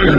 Hey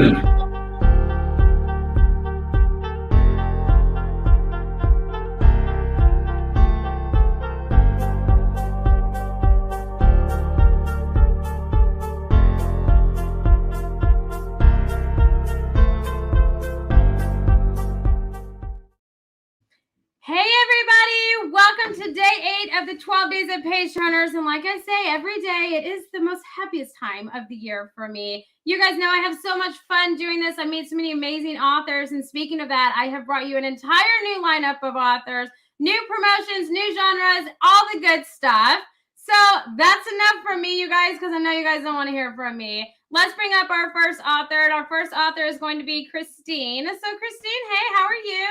everybody, welcome to day 8 of the 12 days of page turners. And like I say, every day it is the most happiest time of the year for me. You guys know I have so much fun doing this. I meet so many amazing authors. And speaking of that, I have brought you an entire new lineup of authors, new promotions, new genres, all the good stuff. So that's enough for me, you guys, because I know you guys don't want to hear from me. Let's bring up our first author. And our first author is going to be Christine. So Christine, hey, how are you?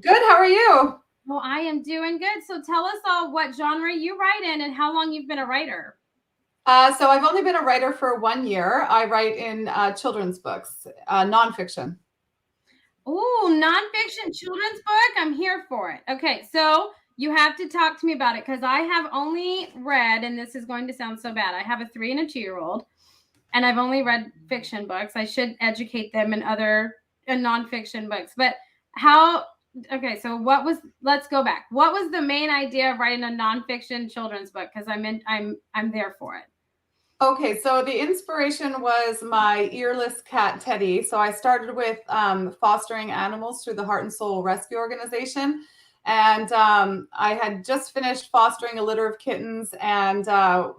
Good. How are you? Well, I am doing good. So tell us all what genre you write in and how long you've been a writer. So I've only been a writer for 1 year. I write in children's books, nonfiction. Oh, nonfiction children's book. I'm here for it. Okay, so you have to talk to me about it because I have only read, and this is going to sound so bad, I have a 3 and a 2-year-old, and I've only read fiction books. I should educate them in nonfiction books. But okay, so let's go back. What was the main idea of writing a nonfiction children's book? Because I'm there for it. Okay, so the inspiration was my earless cat, Teddy. So I started with fostering animals through the Heart and Soul Rescue Organization. And I had just finished fostering a litter of kittens, and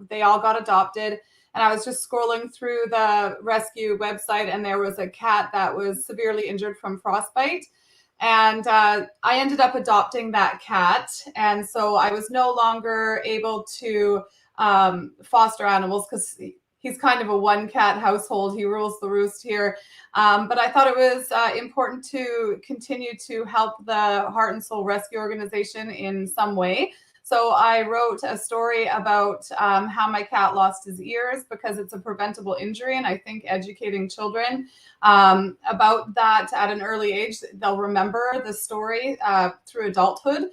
they all got adopted. And I was just scrolling through the rescue website, and there was a cat that was severely injured from frostbite. And I ended up adopting that cat. And so I was no longer able to foster animals because he's kind of a one cat household. He rules the roost here. But I thought it was important to continue to help the Heart and Soul Rescue Organization in some way. So I wrote a story about how my cat lost his ears because it's a preventable injury. And I think educating children about that at an early age, they'll remember the story through adulthood.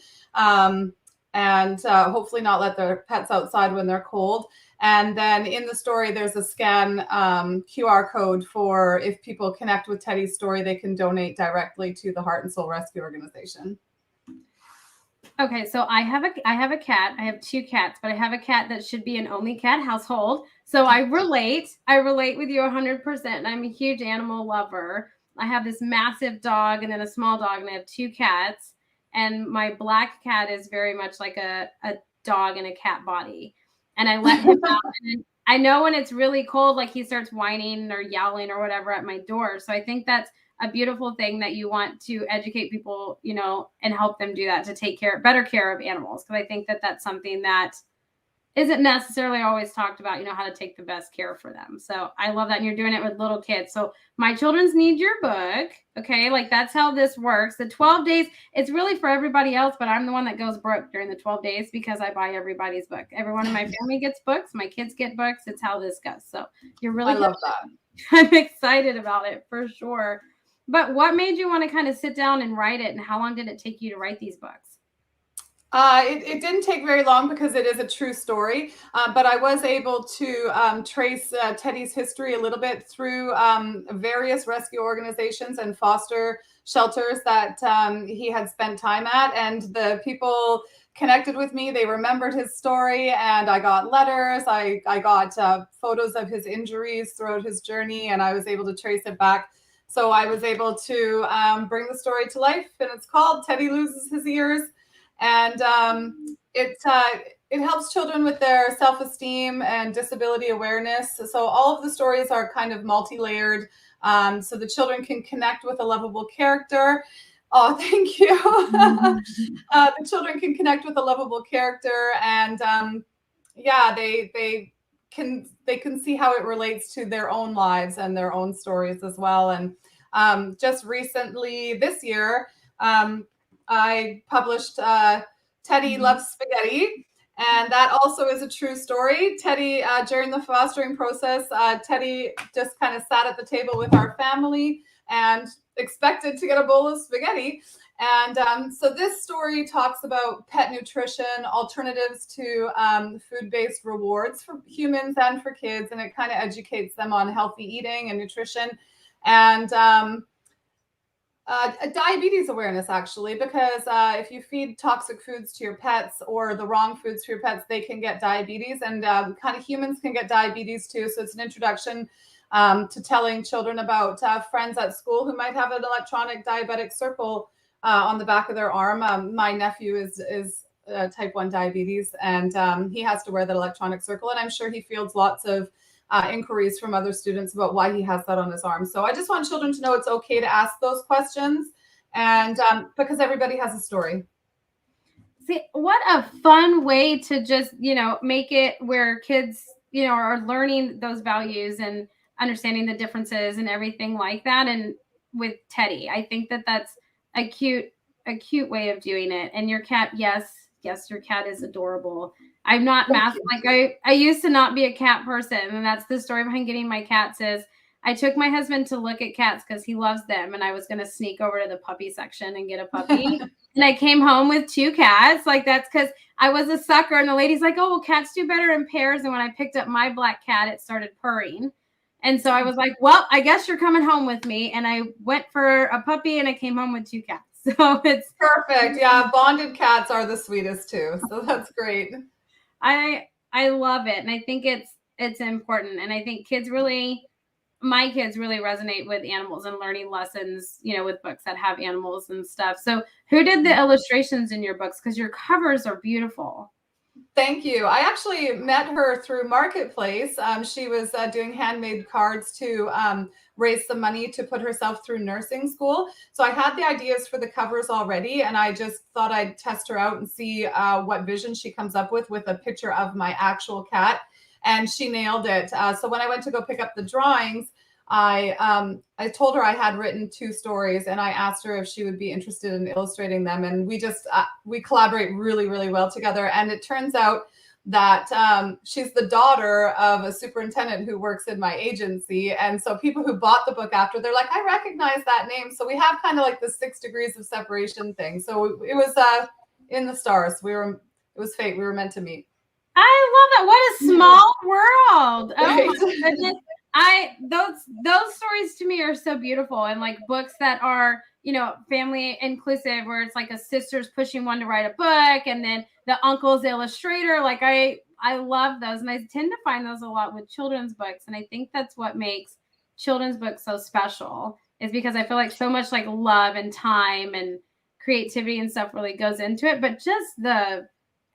And hopefully not let their pets outside when they're cold. And then in the story, there's a scan QR code for if people connect with Teddy's story, they can donate directly to the Heart and Soul Rescue Organization. Okay, so I have a cat. I have 2 cats, but I have a cat that should be an only cat household. So I relate with you 100%. I'm a huge animal lover. I have this massive dog and then a small dog, and I have 2 cats. And my black cat is very much like a dog in a cat body. And I let him out. And I know when it's really cold, like he starts whining or yowling or whatever at my door. So I think that's a beautiful thing that you want to educate people, and help them do that, to take better care of animals. Because I think that that's something that isn't necessarily always talked about, how to take the best care for them. So I love that. And you're doing it with little kids. So My Children's Need Your Book. Okay. Like that's how this works. The 12 days, it's really for everybody else, but I'm the one that goes broke during the 12 days because I buy everybody's book. Everyone in my family gets books. My kids get books. It's how this goes. So you're really, I love that. I'm excited about it for sure. But what made you want to kind of sit down and write it? And how long did it take you to write these books? It didn't take very long because it is a true story, but I was able to trace Teddy's history a little bit through various rescue organizations and foster shelters that he had spent time at. And the people connected with me, they remembered his story, and I got letters. I got photos of his injuries throughout his journey, and I was able to trace it back. So I was able to bring the story to life, and it's called Teddy Loses His Ears. And it helps children with their self-esteem and disability awareness. So all of the stories are kind of multi-layered, so the children can connect with a lovable character. Oh, thank you. The children can connect with a lovable character, and they can see how it relates to their own lives and their own stories as well. And just recently this year, I published Teddy Loves Spaghetti, and that also is a true story. Teddy, during the fostering process, Teddy just kind of sat at the table with our family and expected to get a bowl of spaghetti. And so this story talks about pet nutrition, alternatives to food-based rewards for humans and for kids, and it kind of educates them on healthy eating and nutrition. and diabetes awareness, actually, because if you feed toxic foods to your pets or the wrong foods to your pets, they can get diabetes, and kind of humans can get diabetes too. So it's an introduction to telling children about friends at school who might have an electronic diabetic circle on the back of their arm. My nephew is type 1 diabetes, and he has to wear that electronic circle, and I'm sure he fields lots of inquiries from other students about why he has that on his arm. So I just want children to know it's okay to ask those questions, and because everybody has a story. See, what a fun way to just, make it where kids, are learning those values and understanding the differences and everything like that. And with Teddy, I think that that's a cute way of doing it. And your cat, yes, your cat is adorable. I'm not massive. Like I used to not be a cat person. And that's the story behind getting my cats is I took my husband to look at cats because he loves them. And I was going to sneak over to the puppy section and get a puppy. And I came home with 2 cats. Like, that's because I was a sucker. And the lady's like, oh, well, cats do better in pairs. And when I picked up my black cat, it started purring. And so I was like, well, I guess you're coming home with me. And I went for a puppy and I came home with 2 cats. So it's perfect. Yeah, bonded cats are the sweetest too. So that's great. I love it. And I think it's important. And I think my kids really resonate with animals and learning lessons, with books that have animals and stuff. So who did the illustrations in your books? Because your covers are beautiful. Thank you. I actually met her through Marketplace. She was doing handmade cards to raise some money to put herself through nursing school. So I had the ideas for the covers already, and I just thought I'd test her out and see what vision she comes up with a picture of my actual cat. And she nailed it. So when I went to go pick up the drawings, I told her I had written 2 stories, and I asked her if she would be interested in illustrating them. And we collaborate really, really well together. And it turns out that she's the daughter of a superintendent who works in my agency. And so people who bought the book after, they're like, I recognize that name. So we have kind of like the 6 degrees of separation thing. So it was in the stars. It was fate. We were meant to meet. I love that. What a small world. Oh my goodness. Those stories to me are so beautiful, and like books that are, family inclusive, where it's like a sister's pushing one to write a book and then the uncle's illustrator. Like I love those, and I tend to find those a lot with children's books. And I think that's what makes children's books so special, is because I feel like so much like love and time and creativity and stuff really goes into it, but just the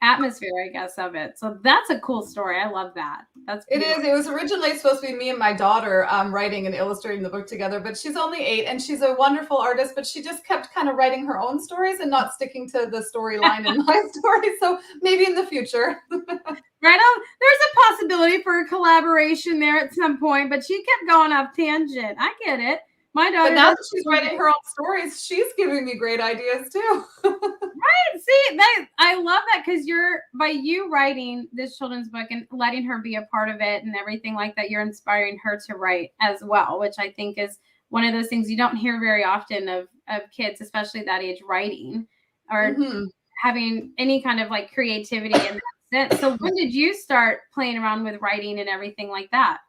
atmosphere, I guess, of it. So that's a cool story. I love that. It is. It was originally supposed to be me and my daughter writing and illustrating the book together, but she's only 8 and she's a wonderful artist, but she just kept kind of writing her own stories and not sticking to the storyline in my story. So maybe in the future. Right on. There's a possibility for a collaboration there at some point, but she kept going off tangent. I get it. My daughter. But now that she's writing her own stories, she's giving me great ideas too. Right. See, I love that, because by you writing this children's book and letting her be a part of it and everything like that, you're inspiring her to write as well, which I think is one of those things you don't hear very often of kids, especially that age, writing or having any kind of like creativity in that sense. So when did you start playing around with writing and everything like that?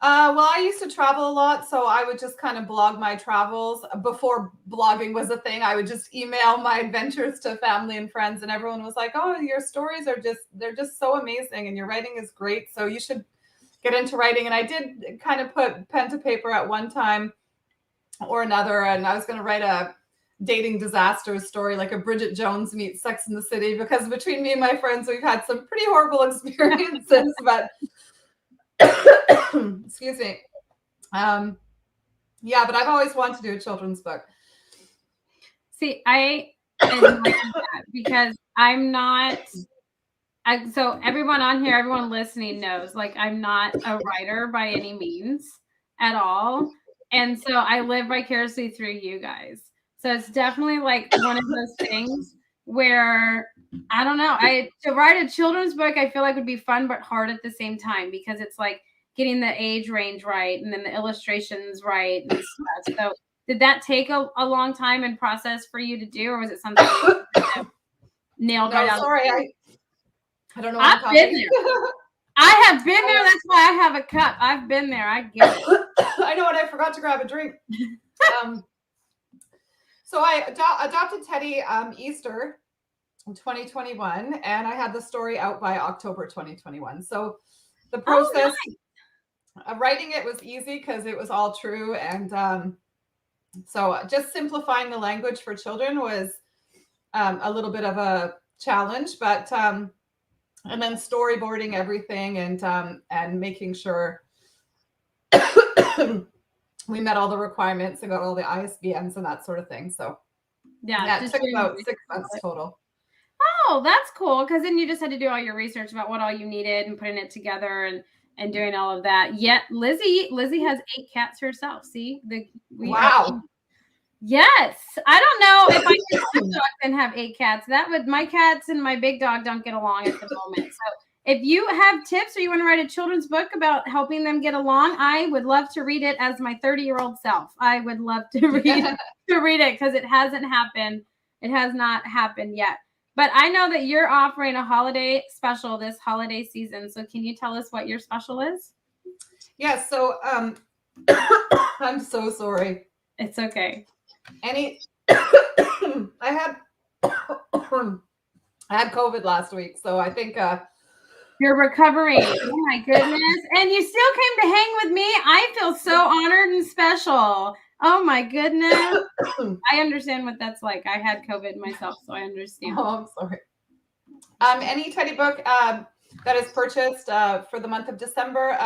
Well, I used to travel a lot, so I would just kind of blog my travels. Before blogging was a thing, I would just email my adventures to family and friends, and everyone was like, oh, your stories they're just so amazing, and your writing is great, so you should get into writing. And I did kind of put pen to paper at one time or another, and I was going to write a dating disaster story, like a Bridget Jones meets Sex in the City, because between me and my friends, we've had some pretty horrible experiences, but excuse me. Yeah, but I've always wanted to do a children's book. See, I admire that, because I'm not. So everyone on here, everyone listening knows, like, I'm not a writer by any means at all, and so I live vicariously through you guys. So it's definitely like one of those things where I don't know. To write a children's book, I feel like would be fun but hard at the same time, because it's like getting the age range right and then the illustrations right and stuff. So did that take a long time and process for you to do, or was it something you nailed right out? Sorry, I don't know. I've been there. I have been there. That's why I have a cup. I've been there. I get it. I know, and I forgot to grab a drink. So I adopted Teddy Easter in 2021, and I had the story out by October 2021. So the process of writing it was easy because it was all true. And so just simplifying the language for children was a little bit of a challenge, but and then storyboarding everything and making sure we met all the requirements and got all the ISBNs and that sort of thing. So yeah, it took about 6 months total. Oh, that's cool. Because then you just had to do all your research about what all you needed and putting it together and doing all of that. Yet Lizzie has 8 cats herself. See, Wow. Yes, I don't know if I could dog and have 8 cats. My cats and my big dog don't get along at the moment. So if you have tips or you want to write a children's book about helping them get along, I would love to read it as my 30-year-old self. I would love to read it because it hasn't happened. It has not happened yet. But I know that you're offering a holiday special this holiday season. So can you tell us what your special is? Yeah, so I'm so sorry. It's okay. I had COVID last week, so I think you're recovering. Oh my goodness. And you still came to hang with me. I feel so honored and special. Oh my goodness. I understand what that's like. I had COVID myself, so I understand. Oh, I'm sorry. Any teddy book that is purchased for the month of December,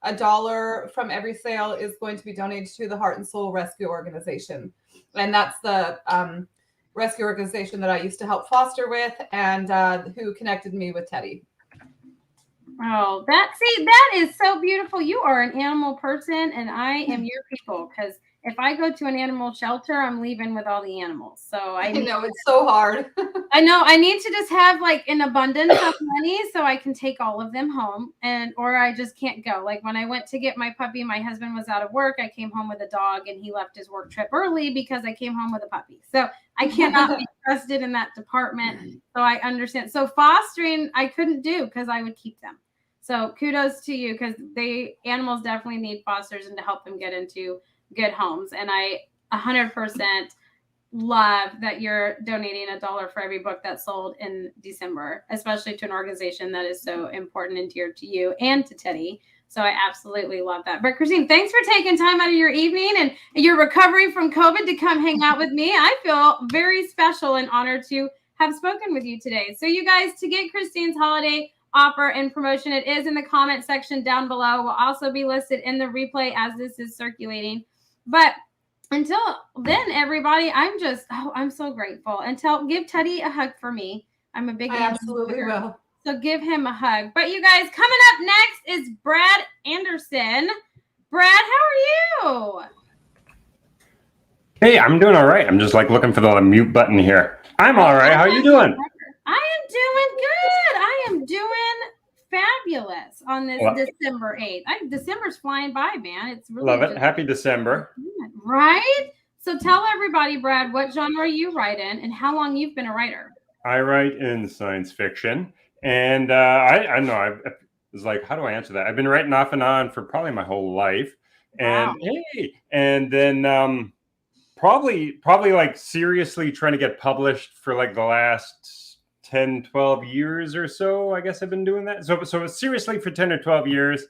$1 from every sale is going to be donated to the Heart and Soul Rescue Organization. And that's the rescue organization that I used to help foster with and who connected me with Teddy. Oh, that is so beautiful. You are an animal person and I am your people, because if I go to an animal shelter, I'm leaving with all the animals. So I know it's so hard. I know I need to just have like an abundance of money so I can take all of them home, or I just can't go. Like when I went to get my puppy, my husband was out of work. I came home with a dog and he left his work trip early because I came home with a puppy. So I cannot be trusted in that department. So I understand. So fostering, I couldn't do because I would keep them. So kudos to you, because animals definitely need fosters and to help them get into good homes. And I 100% love that you're donating $1 for every book that's sold in December, especially to an organization that is so important and dear to you and to Teddy. So I absolutely love that. But Christine, thanks for taking time out of your evening and your recovery from COVID to come hang out with me. I feel very special and honored to have spoken with you today. So you guys, to get Christine's holiday offer and promotion, it is in the comment section down below. Will also be listed in the replay as this is circulating. But until then, everybody, I'm so grateful. Give Teddy a hug for me. I'm a big I absolutely will. So give him a hug. But you guys, coming up next is Brad Anderson. Brad, how are you? Hey, I'm doing all right. I'm just like looking for the mute button here. I'm all right. How are you doing? I am doing good. I am doing fabulous on this December 8th. December's flying by, man. It's really love it. Happy December. Right? So tell everybody, Brad, what genre you write in and how long you've been a writer. I write in science fiction. And I know, I was like, how do I answer that? I've been writing off and on for probably my whole life. And and then probably like seriously trying to get published for like the last 10, 12 years or so. I guess I've been doing that. So seriously for 10 or 12 years,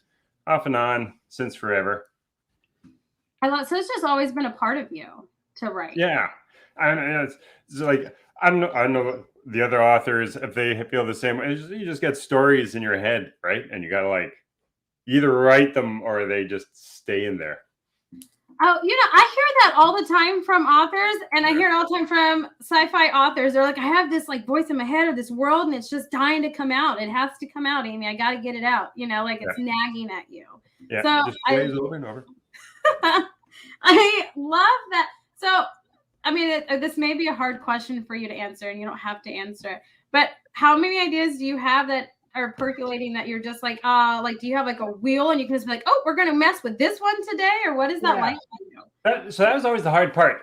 off and on since forever. So it's just always been a part of you to write. Yeah. And it's like, I don't know the other authors, if they feel the same way. You just get stories in your head, right? And you got to like either write them or they just stay in there. Oh, I hear that all the time from authors, and I hear it all the time from sci-fi authors. They're like, I have this like voice in my head of this world, and it's just dying to come out. It has to come out, Amy. I got to get it out. Like it's nagging at you. Yeah. So just plays over and over. I love that. So, I mean, this may be a hard question for you to answer, and you don't have to answer it. But how many ideas do you have that are percolating that you're just like do you have like a wheel and you can just be like, oh, we're going to mess with this one today? Or what is that like? So that was always the hard part.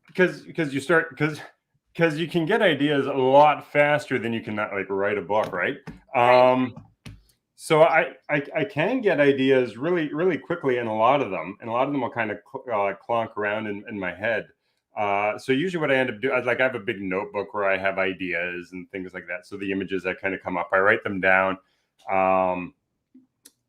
Because you can get ideas a lot faster than you can like write a book, right? So I can get ideas really quickly in a lot of them, and a lot of them will kind of clonk around in my head. So usually what I end up doing, like I have a big notebook where I have ideas and things like that. So the images that kind of come up, I write them down. And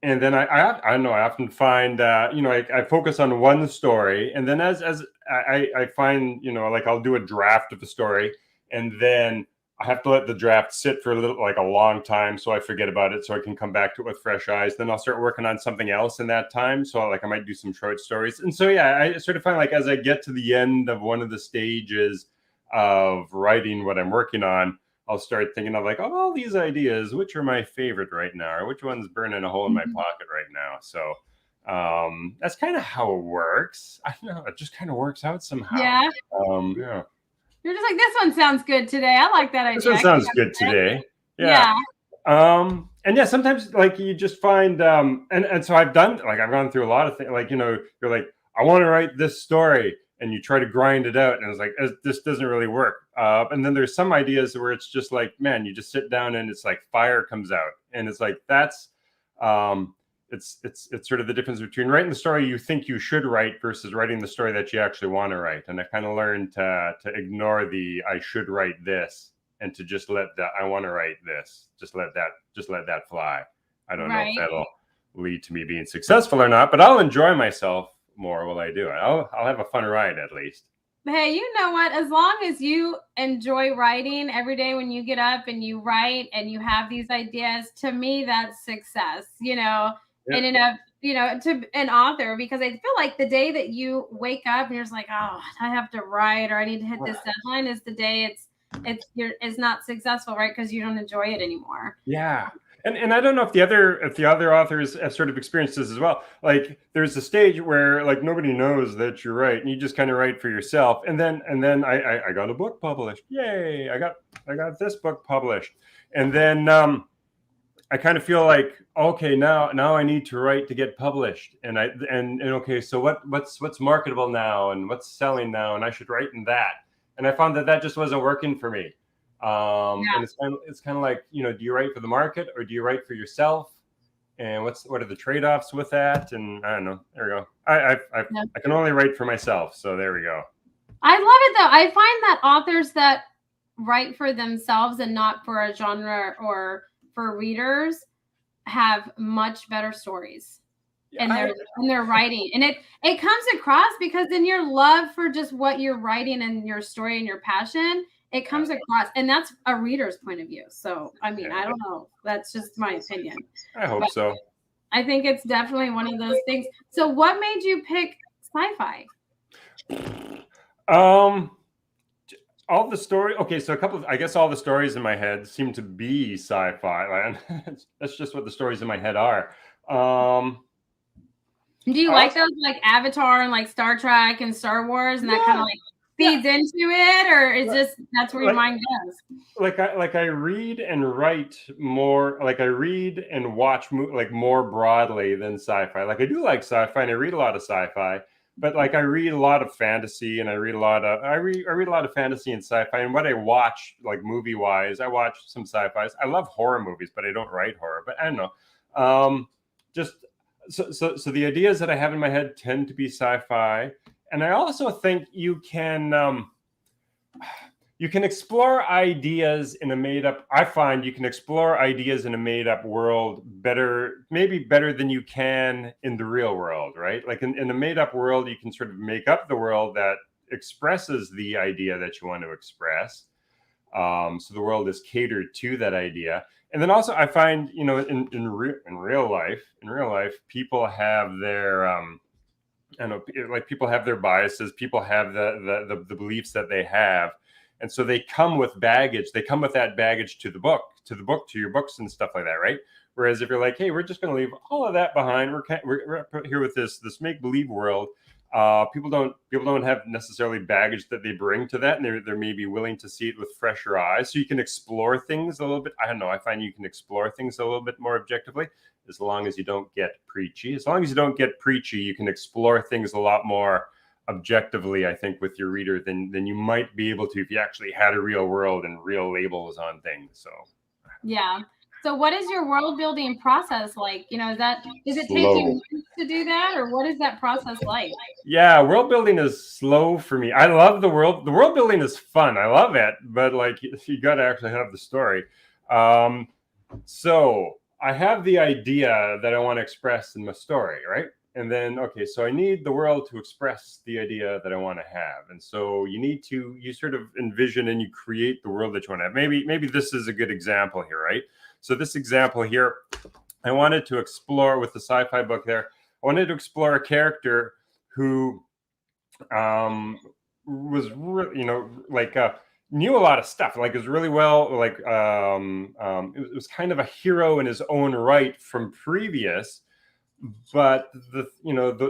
then I don't know, I often find, I focus on one story, and then as I find, like I'll do a draft of the story, and then I have to let the draft sit for a long time, so I forget about it, so I can come back to it with fresh eyes. Then I'll start working on something else in that time. So I might do some short stories. And so, yeah, I sort of find like as I get to the end of one of the stages of writing what I'm working on, I'll start thinking of like, oh, all these ideas, which are my favorite right now, or which one's burning a hole in my pocket right now. So that's kind of how it works. I don't know, it just kind of works out somehow. Yeah. Yeah. You're just like, this one sounds good today. I like that idea. This one sounds good today. Yeah. And yeah, sometimes like you just find and so I've gone through a lot of things, like, you're like, I want to write this story, and you try to grind it out, and it's like, this doesn't really work. And then there's some ideas where it's just like, man, you just sit down and it's like fire comes out, and it's like that's it's sort of the difference between writing the story you think you should write versus writing the story that you actually want to write. And I kind of learned to ignore the I should write this, and to just let the I want to write this, just let that fly. I don't know if that'll lead to me being successful or not, but I'll enjoy myself more while I do it. I'll have a fun ride at least. Hey, you know what? As long as you enjoy writing every day when you get up and you write and you have these ideas, to me, that's success, and enough, to an author, because I feel like the day that you wake up and you're just like, oh, I have to write, or I need to hit this deadline, is the day it's not successful, right? Because you don't enjoy it anymore. Yeah. And I don't know if the other authors have sort of experienced this as well. Like there's a stage where like nobody knows that you're right, and you just kind of write for yourself. And then I got a book published. Yay! I got this book published. And then I kind of feel like, okay, now I need to write to get published. And okay, so what's marketable now, and what's selling now, and I should write in that. And I found that just wasn't working for me. And it's kind of like, do you write for the market, or do you write for yourself? And what are the trade-offs with that? And I don't know. There we go. I can only write for myself. So there we go. I love it though. I find that authors that write for themselves and not for a genre or for readers have much better stories in their writing. And it comes across because in your love for just what you're writing and your story and your passion, it comes across, and that's a reader's point of view. So, I mean, I don't know. That's just my opinion. I hope so. I think it's definitely one of those things. So what made you pick sci-fi? All the story. Okay, so I guess all the stories in my head seem to be sci-fi. That's just what the stories in my head are. Do you like those, like Avatar and like Star Trek and Star Wars, and that kind of like feeds into it, or is just that's where your mind goes? Like I read and write more. Like I read and watch like more broadly than sci-fi. Like I do like sci-fi, and I read a lot of sci-fi. But like I read a lot of fantasy, and I read a lot of fantasy and sci-fi. And what I watch, like movie wise, I watch some sci-fis. I love horror movies, but I don't write horror. But I don't know. So the ideas that I have in my head tend to be sci-fi, and I also think you can explore ideas in a made-up. I find you can explore ideas in a made-up world maybe better than you can in the real world, right? Like in a made-up world, you can sort of make up the world that expresses the idea that you want to express. So the world is catered to that idea. And then also, I find, in real life, people have their people have their biases. People have the beliefs that they have. And so they come with baggage. They come with that baggage to your books and stuff like that, right? Whereas if you're like, hey, we're just going to leave all of that behind. We're here with this make-believe world. People don't have necessarily baggage that they bring to that, and they're maybe willing to see it with fresher eyes. So you can explore things a little bit. I don't know. I find you can explore things a little bit more objectively, as long as you don't get preachy. As long as you don't get preachy, you can explore things a lot more objectively, I think, with your reader than you might be able to if you actually had a real world and real labels on things. So yeah. So what is your world building process like? You know, does it take you Slow. months to do that, or what is that process like? Yeah, world building is slow for me. I love the world. The world building is fun. I love it, but like you got to actually have the story. Um, so I have the idea that I want to express in my story, right? And then, okay, so I need the world to express the idea that I want to have. And so you sort of envision and you create the world that you want to have. Maybe this is a good example here, right? So this example here, I wanted to explore with the sci-fi book there. I wanted to explore a character who was really, like knew a lot of stuff. Like, it was really well, like it was kind of a hero in his own right from previous, but the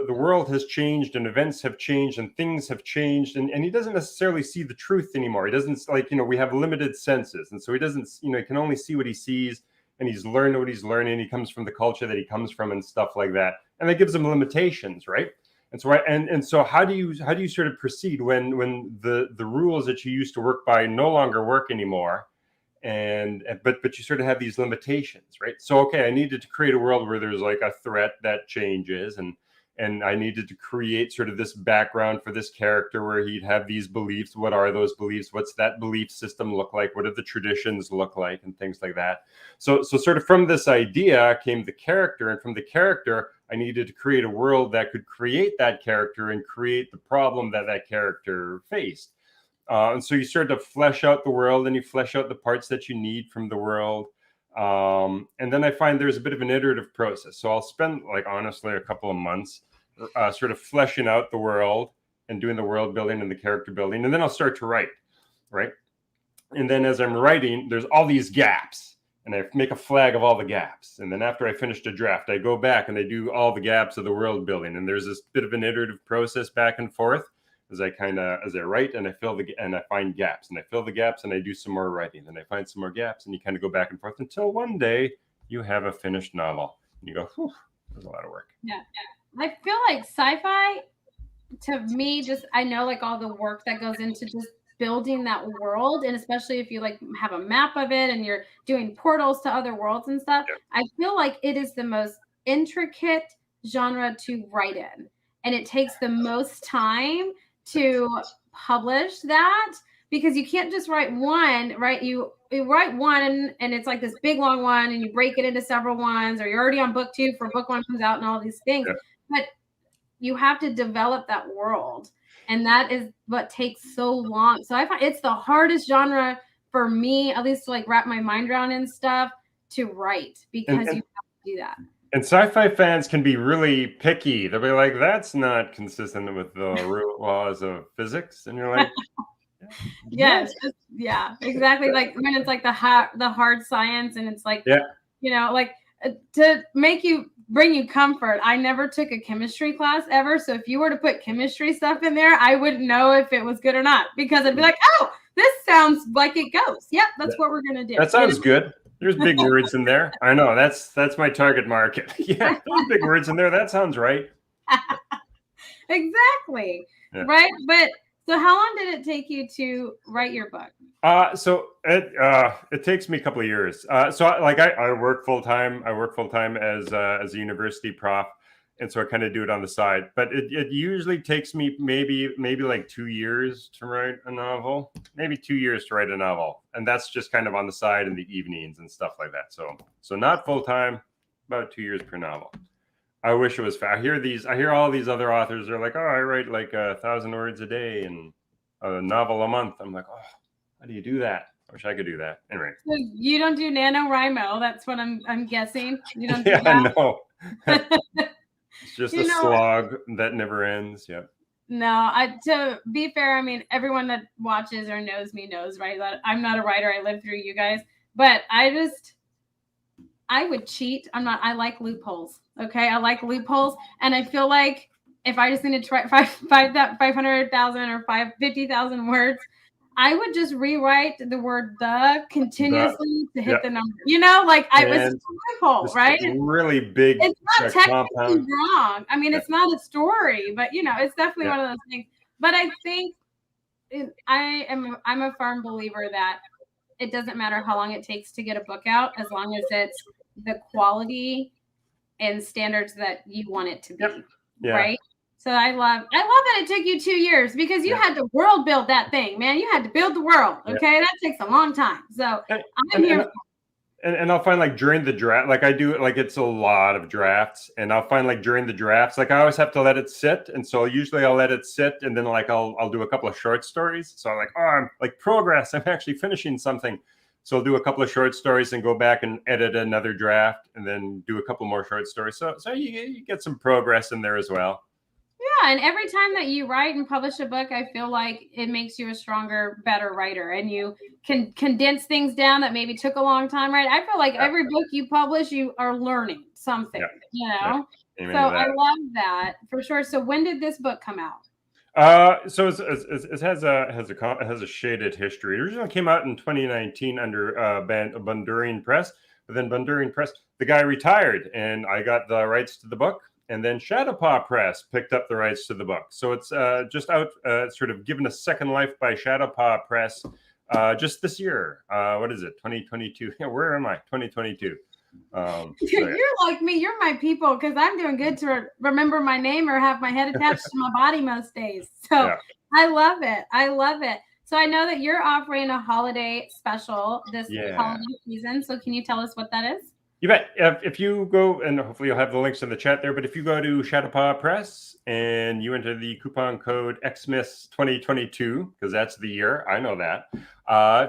world has changed and events have changed and things have changed, and he doesn't necessarily see the truth anymore. He doesn't, like, we have limited senses, and so he doesn't, he can only see what he sees, and he's learned what he's learning. He comes from the culture that he comes from and stuff like that, and that gives him limitations, right? And so how do you sort of proceed when the rules that you used to work by no longer work anymore, but you sort of have these limitations, right? So, okay, I needed to create a world where there's like a threat that changes, and I needed to create sort of this background for this character where he'd have these beliefs. What are those beliefs? What's that belief system look like? What do the traditions look like, and things like that? So sort of from this idea came the character, and from the character, I needed to create a world that could create that character and create the problem that that character faced. And so you start to flesh out the world, and you flesh out the parts that you need from the world. And then I find there's a bit of an iterative process. So I'll spend, like, honestly, a couple of months sort of fleshing out the world and doing the world building and the character building. And then I'll start to write, right? And then as I'm writing, there's all these gaps, and I make a flag of all the gaps. And then after I finished a draft, I go back and I do all the gaps of the world building. And there's this bit of an iterative process back and forth as I write, and I find gaps, and I fill the gaps, and I do some more writing, and I find some more gaps, and you kind of go back and forth until one day you have a finished novel. And you go, whew, there's a lot of work. Yeah. I feel like sci-fi, to me, just, I know, like, all the work that goes into just building that world, and especially if you like have a map of it and you're doing portals to other worlds and stuff. Yeah. I feel like it is the most intricate genre to write in, and it takes the most time to publish that, because you can't just write one, right? You write one and it's like this big long one, and you break it into several ones, or you're already on book 2 for book 1 comes out, and all these things. Yeah. But you have to develop that world, and that is what takes so long. So I find it's the hardest genre for me, at least, to like wrap my mind around and stuff, to write, because you have to do that. And sci-fi fans can be really picky. They'll be like, that's not consistent with the laws of physics. And you're like, yes, yeah, exactly. Like when it's like the hard science, and it's like, yeah, like to bring you comfort. I never took a chemistry class ever. So if you were to put chemistry stuff in there, I wouldn't know if it was good or not, because I'd be like, oh, this sounds like it goes. Yep, that's what we're going to do. That sounds good. There's big words in there. I know, that's my target market. Yeah, there's big words in there. That sounds right. Exactly. Yeah. Right. But so how long did it take you to write your book? So it takes me a couple of years. So I work full time. I work full time as a university prof, and so I kind of do it on the side. But it usually takes me maybe like 2 years to write a novel, maybe 2 years to write a novel, and that's just kind of on the side in the evenings and stuff like that. So not full time, about 2 years per novel. I wish it was fast. I hear all these other authors are like, oh, I write like 1,000 words a day and a novel a month. I'm like, oh, how do you do that? I wish I could do that. Anyway. So you don't do NaNoWriMo. That's what I'm guessing. You don't do that? No. It's just a slog that never ends. Yep. No, to be fair, I mean, everyone that watches or knows me knows, right, that I'm not a writer. I live through you guys. But I would cheat. I like loopholes. Okay. I like loopholes. And I feel like if I just needed to write 500,000 or 50,000 words, I would just rewrite the word "the" continuously to hit the number. Like I was a loophole, right? Really big. It's not technically wrong. I mean, it's not a story, but it's definitely one of those things. But I think I'm a firm believer that it doesn't matter how long it takes to get a book out, as long as it's the quality and standards that you want it to be. Yep. Yeah. Right. So I love that it took you 2 years, because you had to world build that thing, man. You had to build the world. Okay. That takes a long time. So I'm here. And I'll find like during the draft, like I do, like it's a lot of drafts, and I'll find like during the drafts, like I always have to let it sit. And so usually I'll let it sit, and then like I'll do a couple of short stories. So I'm like, oh, I'm like progress. I'm actually finishing something. So I'll do a couple of short stories and go back and edit another draft, and then do a couple more short stories. So you get some progress in there as well. Yeah, and every time that you write and publish a book, I feel like it makes you a stronger, better writer, and you can condense things down that maybe took a long time. Right? I feel like every book you publish, you are learning something. You know, so I love that for sure. So when did this book come out? So it has a shaded history. It originally came out in 2019 under Bundurian Press, but then Bundurian Press, the guy retired, and I got the rights to the book, and then Shadowpaw Press picked up the rights to the book. So it's just out, sort of given a second life by Shadowpaw Press just this year. What is it? 2022? Yeah, where am I? 2022. You're like me. You're my people, because I'm doing good to remember my name or have my head attached to my body most days. So I love it. I love it. So I know that you're offering a holiday special this holiday season. So can you tell us what that is? You bet. If you go, and hopefully you'll have the links in the chat there, but if you go to Shadowpaw Press and you enter the coupon code Xmas 2022, because that's the year, I know that.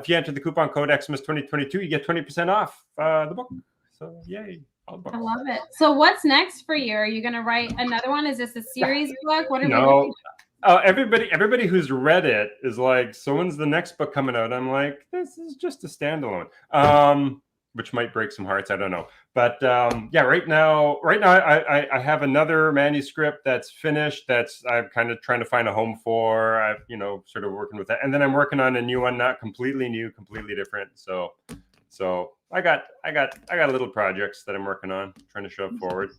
If you enter the coupon code Xmas 2022, you get 20% off the book. So yay. I love it. So what's next for you? Are you going to write another one? Is this a series book? What are we doing? Everybody who's read it is like, so when's the next book coming out? I'm like, this is just a standalone. Which might break some hearts. I don't know. But right now I have another manuscript that's finished. That's I'm kind of trying to find a home for. I've, sort of working with that. And then I'm working on a new one, not completely new, completely different. So I got little projects that I'm working on, trying to shove forward.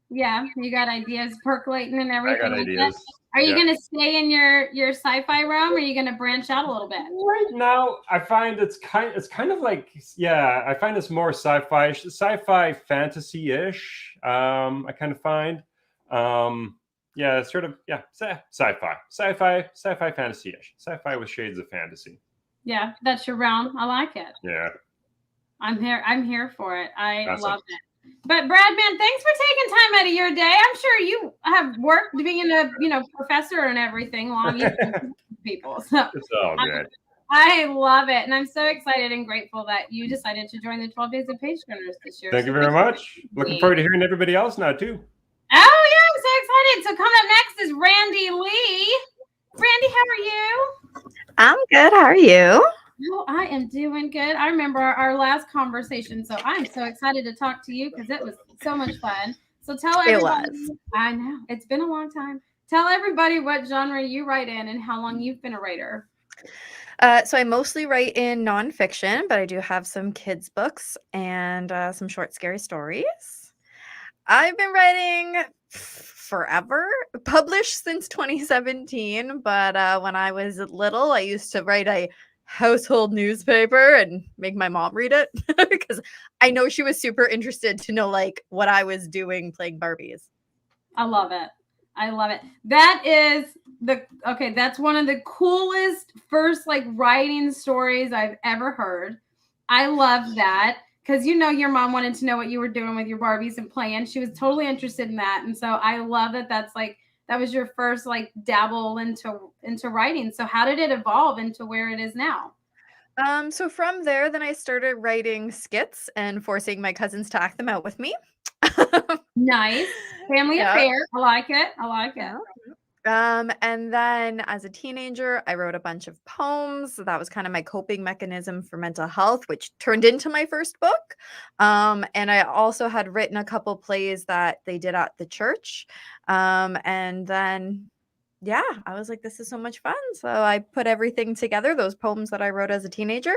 Yeah, you got ideas percolating and everything. I got ideas. Are you going to stay in your sci-fi realm, or are you going to branch out a little bit? Right now, I find it's kind of like, I find it's more sci-fi fantasy-ish. I kind of find, sci-fi fantasy-ish, sci-fi with shades of fantasy. Yeah, that's your realm. I like it. Yeah, I'm here for it. I love it. But Brad, man, thanks for taking time out of your day. I'm sure you have worked being a professor and everything long people. So it's all good. I love it, and I'm so excited and grateful that you decided to join the 12 Days of Page Turners this year. Thank you very much. Looking forward to hearing everybody else now too. Oh yeah, I'm so excited. So coming up next is Randy Lee. Randy, how are you? I'm good. How are you? Oh, I am doing good. I remember our last conversation, so I'm so excited to talk to you because it was so much fun. So tell everybody. It was. I know. It's been a long time. Tell everybody what genre you write in and how long you've been a writer. So I mostly write in nonfiction, but I do have some kids' books and some short, scary stories. I've been writing forever, published since 2017, but when I was little, I used to write a household newspaper and make my mom read it because I know she was super interested to know like what I was doing playing Barbies. I love it. I love it. That is that's one of the coolest first like writing stories I've ever heard. I love that because your mom wanted to know what you were doing with your Barbies and playing. She was totally interested in that. And so I love that that was your first like dabble into writing. So how did it evolve into where it is now? So from there, then I started writing skits and forcing my cousins to act them out with me. Nice. Family affair. I like it. And then as a teenager, I wrote a bunch of poems. That was kind of my coping mechanism for mental health, which turned into my first book. And I also had written a couple plays that they did at the church. And then, I was like, this is so much fun. So I put everything together, those poems that I wrote as a teenager,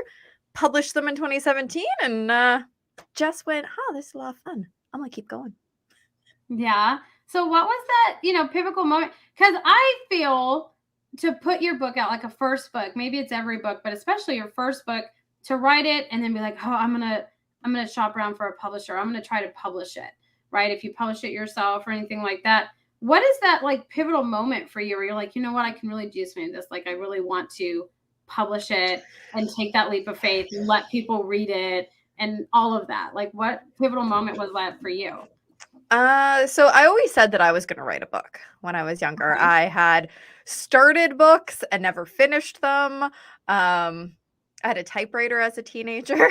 published them in 2017, and just went, this is a lot of fun. I'm going to keep going. Yeah. So what was that, pivotal moment? Because I feel to put your book out like a first book, maybe it's every book, but especially your first book, to write it and then be like, oh, I'm gonna shop around for a publisher. I'm gonna try to publish it, right? If you publish it yourself or anything like that, what is that like pivotal moment for you where you're like, you know what, I can really do something with this. Like I really want to publish it and take that leap of faith and let people read it and all of that. Like what pivotal moment was that for you? So I always said that I was going to write a book when I was younger. Okay. I had started books and never finished them. I had a typewriter as a teenager,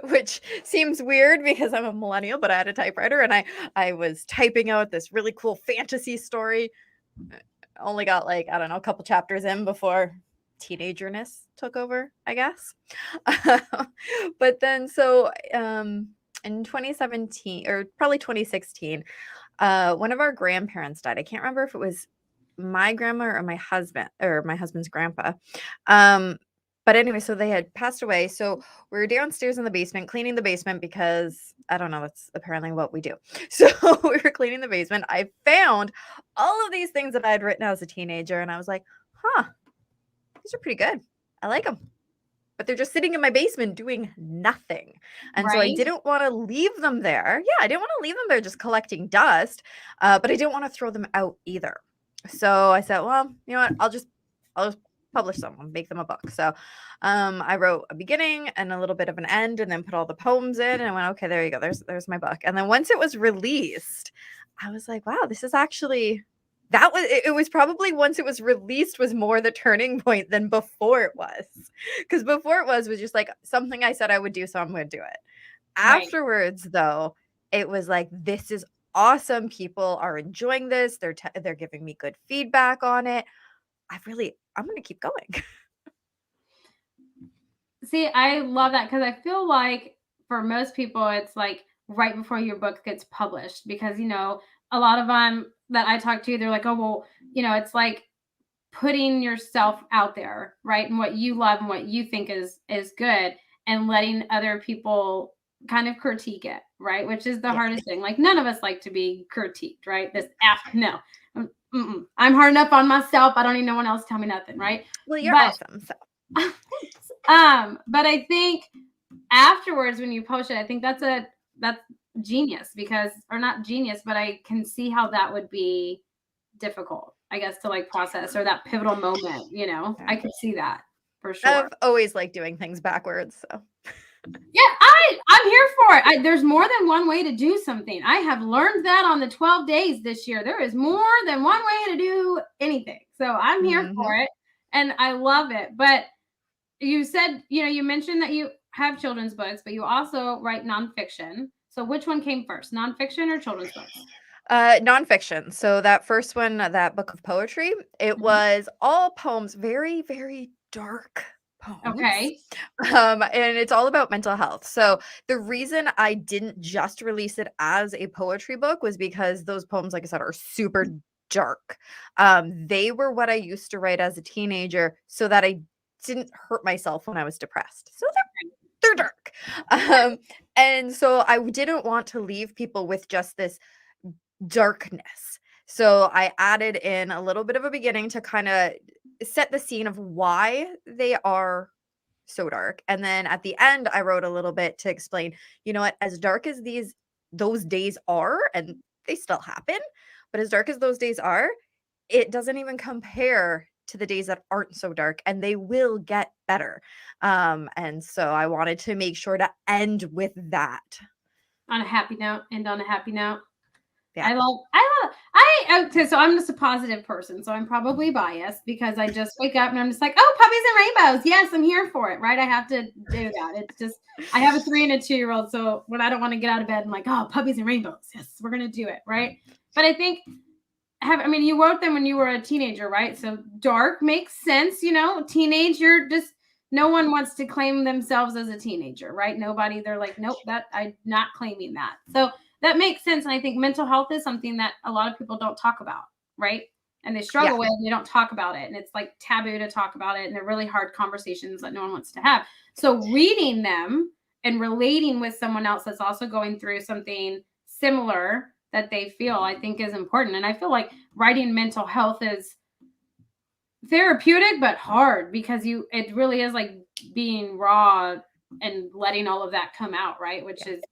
which seems weird because I'm a millennial, but I had a typewriter and I was typing out this really cool fantasy story. Only got like, I don't know, a couple chapters in before teenagerness took over, I guess. But then in 2017 or probably 2016, one of our grandparents died. I can't remember if it was my grandma or my husband's grandpa. But anyway, so they had passed away. So we were downstairs in the basement cleaning the basement because I don't know, that's apparently what we do. So we were cleaning the basement. I found all of these things that I had written as a teenager, and I was like, huh, these are pretty good. I like them. But they're just sitting in my basement doing nothing. And so I Right. didn't want to leave them there. Yeah, I didn't want to leave them there just collecting dust, but I didn't want to throw them out either. So I said, well, you know what? I'll just publish them. I'll make them a book. So I wrote a beginning and a little bit of an end and then put all the poems in and I went, okay, there you go. There's my book. And then once it was released, I was like, wow, this is actually it was probably once it was released was more the turning point than before it was. Because before it was just like something I said I would do, so I'm going to do it. Right. Afterwards, though, it was like, this is awesome. People are enjoying this. They're giving me good feedback on it. I'm going to keep going. See, I love that because I feel like for most people, it's like right before your book gets published because, you know, a lot of them that I talk to, they're like, oh, well, you know, it's like putting yourself out there, right? And what you love and what you think is good and letting other people kind of critique it, right? Which is the Yeah. hardest thing. Like none of us like to be critiqued, right? No. I'm hard enough on myself. I don't need no one else to tell me nothing, right? Well, you're But awesome. So. But I think afterwards when you post it, I think that's genius because, or not genius, but I can see how that would be difficult, I guess, to like process or that pivotal moment, you know, I could see that for sure. I've always liked doing things backwards. So Yeah, I'm here for it. There's more than one way to do something. I have learned that on the 12 days this year. There is more than one way to do anything. So I'm here for it and I love it. But you said, you know, you mentioned that you have children's books, but you also write nonfiction. So which one came first, nonfiction or children's books? Nonfiction. So that first one, that book of poetry, it was all poems, very, very dark poems. Okay. And it's all about mental health. So the reason I didn't just release it as a poetry book was because those poems, like I said, are super dark. They were what I used to write as a teenager so that I didn't hurt myself when I was depressed. So they're dark. And so I didn't want to leave people with just this darkness. So I added in a little bit of a beginning to kind of set the scene of why they are so dark. And then at the end, I wrote a little bit to explain, you know what, as dark as those days are, and they still happen, but as dark as those days are, it doesn't even compare to the days that aren't so dark, and they will get better. And so I wanted to make sure to end with that. On a happy note, end on a happy note. Yeah. Okay, so I'm just a positive person, so I'm probably biased because I just wake up and I'm just like, oh, puppies and rainbows. Yes, I'm here for it, right? I have to do that. It's just, I have a 3 and a 2-year-old, so when I don't want to get out of bed, I'm like, oh, puppies and rainbows. Yes, we're going to do it, right? But I think, you wrote them when you were a teenager, right? So dark makes sense, you know, teenage, no one wants to claim themselves as a teenager, right? Nobody, they're like, nope, I'm not claiming that. So that makes sense. And I think mental health is something that a lot of people don't talk about, right? And they struggle with, and they don't talk about it. And it's like taboo to talk about it. And they're really hard conversations that no one wants to have. So reading them and relating with someone else that's also going through something similar that they feel, I think is important. And I feel like writing mental health is therapeutic but hard, because it really is like being raw and letting all of that come out, right? Which is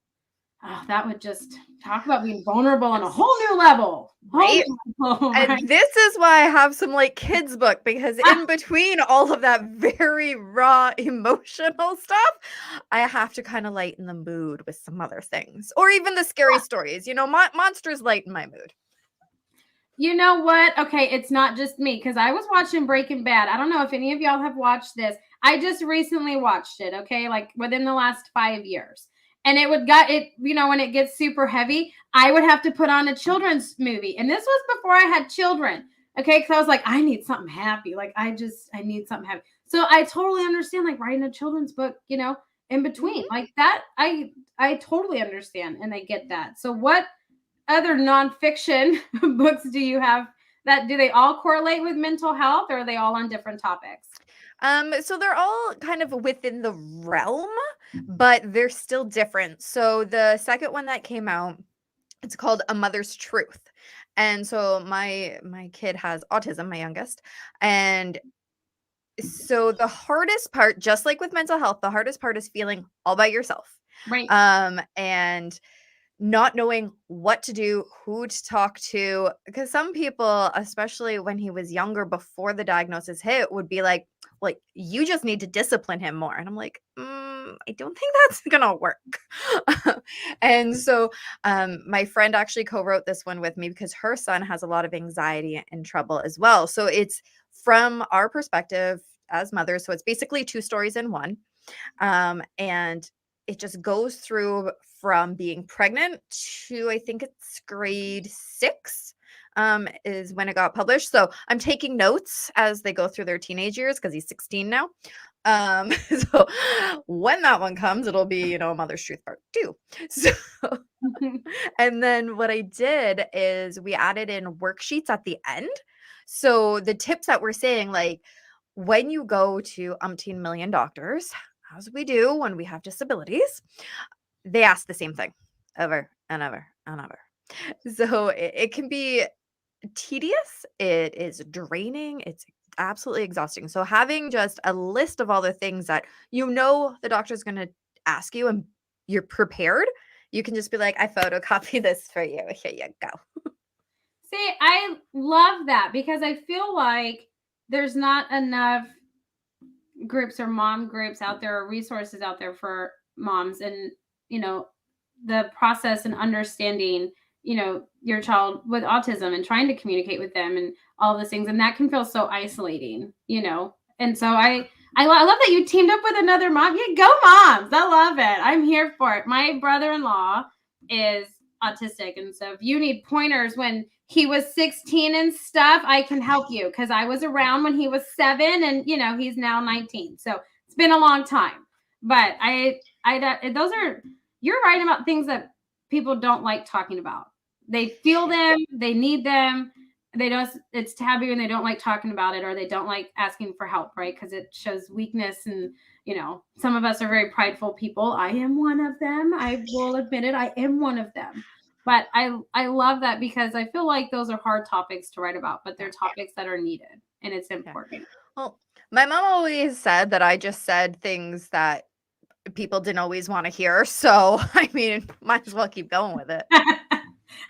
that would just talk about being vulnerable on a whole new level. Right? Right? And this is why I have some like kids book, because in between all of that very raw emotional stuff, I have to kind of lighten the mood with some other things, or even the scary stories. You know, monsters lighten my mood. You know what? Okay, it's not just me, because I was watching Breaking Bad. I don't know if any of y'all have watched this. I just recently watched it, okay, like within the last 5 years. And when it gets super heavy, I would have to put on a children's movie. And this was before I had children, okay, because I was like, I need something happy. Like, I need something happy. So I totally understand, like, writing a children's book, in between. Like that, I totally understand, and I get that. So what other nonfiction books do you have do they all correlate with mental health, or are they all on different topics? So they're all kind of within the realm, but they're still different. So the second one that came out, it's called A Mother's Truth. And so my kid has autism, my youngest. And so the hardest part, just like with mental health, the hardest part is feeling all by yourself. Right. And not knowing what to do, who to talk to, because some people, especially when he was younger before the diagnosis hit, would be like, you just need to discipline him more. And I'm like, I don't think that's gonna work. And so my friend actually co-wrote this one with me because her son has a lot of anxiety and trouble as well. So it's from our perspective as mothers. So it's basically two stories in one. And it just goes through from being pregnant to, I think it's grade 6, is when it got published. So I'm taking notes as they go through their teenage years, because he's 16 now. So when that one comes, it'll be, Mother's Truth Part 2. So, and then what I did is we added in worksheets at the end. So the tips that we're saying, like, when you go to umpteen million doctors, as we do when we have disabilities, they ask the same thing over and over and over. So it can be tedious. It is draining. It's absolutely exhausting. So having just a list of all the things that the doctor's going to ask you and you're prepared, you can just be like, I photocopy this for you. Here you go. See, I love that, because I feel like there's not enough groups or mom groups out there, or resources out there for moms, and the process and understanding your child with autism and trying to communicate with them and all those things, and that can feel so isolating. And so I love that you teamed up with another mom. Yeah, go moms. I love it. I'm here for it. My brother-in-law is autistic, and so if you need pointers when he was 16 and stuff, I can help you, because I was around when he was 7, and he's now 19. So it's been a long time. But you're right about things that people don't like talking about. They feel them, they need them. It's taboo, and they don't like talking about it, or they don't like asking for help, right? Because it shows weakness, and some of us are very prideful people. I am one of them. I will admit it. I am one of them. But I love that, because I feel like those are hard topics to write about, but they're topics that are needed, and it's important. Well, my mom always said that I just said things that people didn't always want to hear. So, I mean, might as well keep going with it.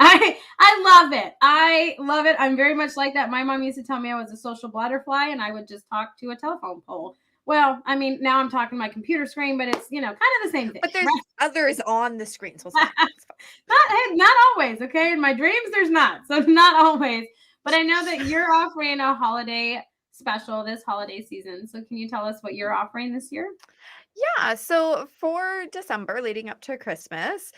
I love it. I love it. I'm very much like that. My mom used to tell me I was a social butterfly, and I would just talk to a telephone pole. Well, I mean, now I'm talking to my computer screen, but it's, kind of the same thing. But there's others on the screen. So not always. Okay. In my dreams, there's not. So not always. But I know that you're offering a holiday special this holiday season. So can you tell us what you're offering this year? Yeah, so for December leading up to Christmas,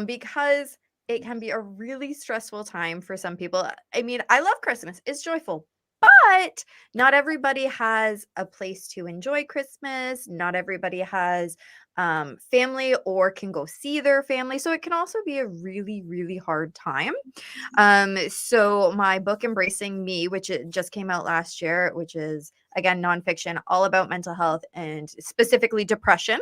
because it can be a really stressful time for some people. I mean, I love Christmas. It's joyful, but not everybody has a place to enjoy Christmas. Not everybody has family or can go see their family. So it can also be a really, really hard time. So my book Embracing Me, which it just came out last year, which is again, nonfiction, all about mental health and specifically depression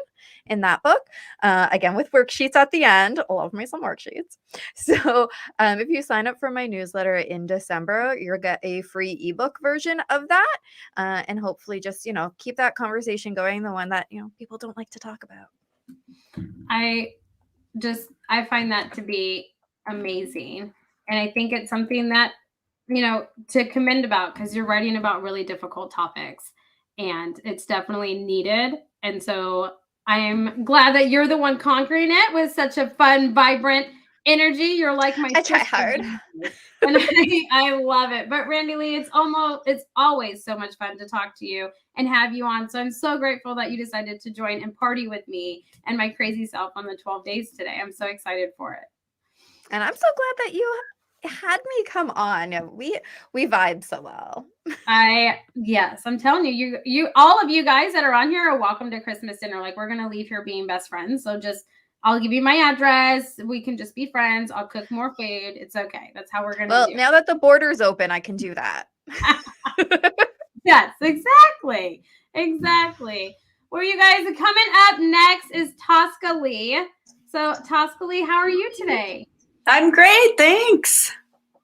in that book. Again, with worksheets at the end. I love me some worksheets. So if you sign up for my newsletter in December, you'll get a free ebook version of that. And hopefully just, keep that conversation going, the one that, people don't like to talk about. I find that to be amazing. And I think it's something that, to commend about, because you're writing about really difficult topics and it's definitely needed. And so I'm glad that you're the one conquering it with such a fun, vibrant energy. You're like my I try sister. hard. And I love it. But Randy Lee, it's always so much fun to talk to you and have you on. So I'm so grateful that you decided to join and party with me and my crazy self on the 12 days today. I'm so excited for it. And I'm so glad that you had me come on. We vibe so well. Yes, I'm telling you, all of you guys that are on here are welcome to Christmas dinner. Like, we're gonna leave here being best friends. So I'll give you my address. We can just be friends. I'll cook more food. It's okay. That's how we're gonna do it. Now that the border's open, I can do that. Yes, exactly. Well, you guys, coming up next is Tosca Lee. So, Tosca Lee, how are you today? I'm great, thanks.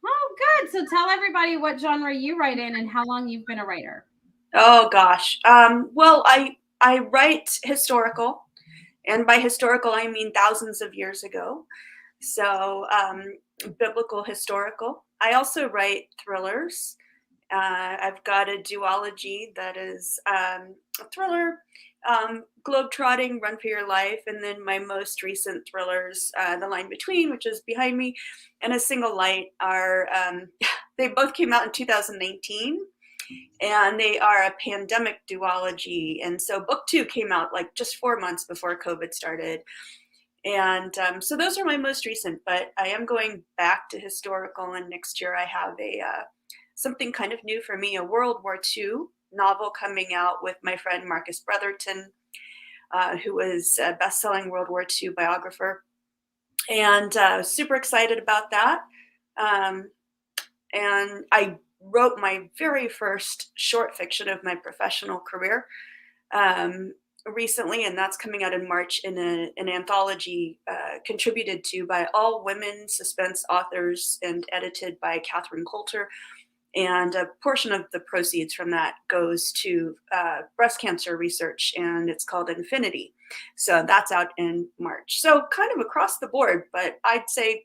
Oh, good. So tell everybody what genre you write in and how long you've been a writer. Oh gosh. Well, I write historical, and by historical I mean thousands of years ago. So biblical historical. I also write thrillers. I've got a duology that is a thriller, globetrotting, run for your life, and then my most recent thrillers, The Line Between, which is behind me, and A Single Light are, they both came out in 2019, and they are a pandemic duology. And so book 2 came out like just 4 months before COVID started. And so those are my most recent, but I am going back to historical, and next year I have something kind of new for me, a World War II novel coming out with my friend Marcus Brotherton, who was a best-selling World War II biographer, and super excited about that. And I wrote my very first short fiction of my professional career recently, and that's coming out in March in an anthology contributed to by all women suspense authors and edited by Catherine Coulter. And a portion of the proceeds from that goes to breast cancer research, and it's called Infinity. So that's out in March. So kind of across the board, but I'd say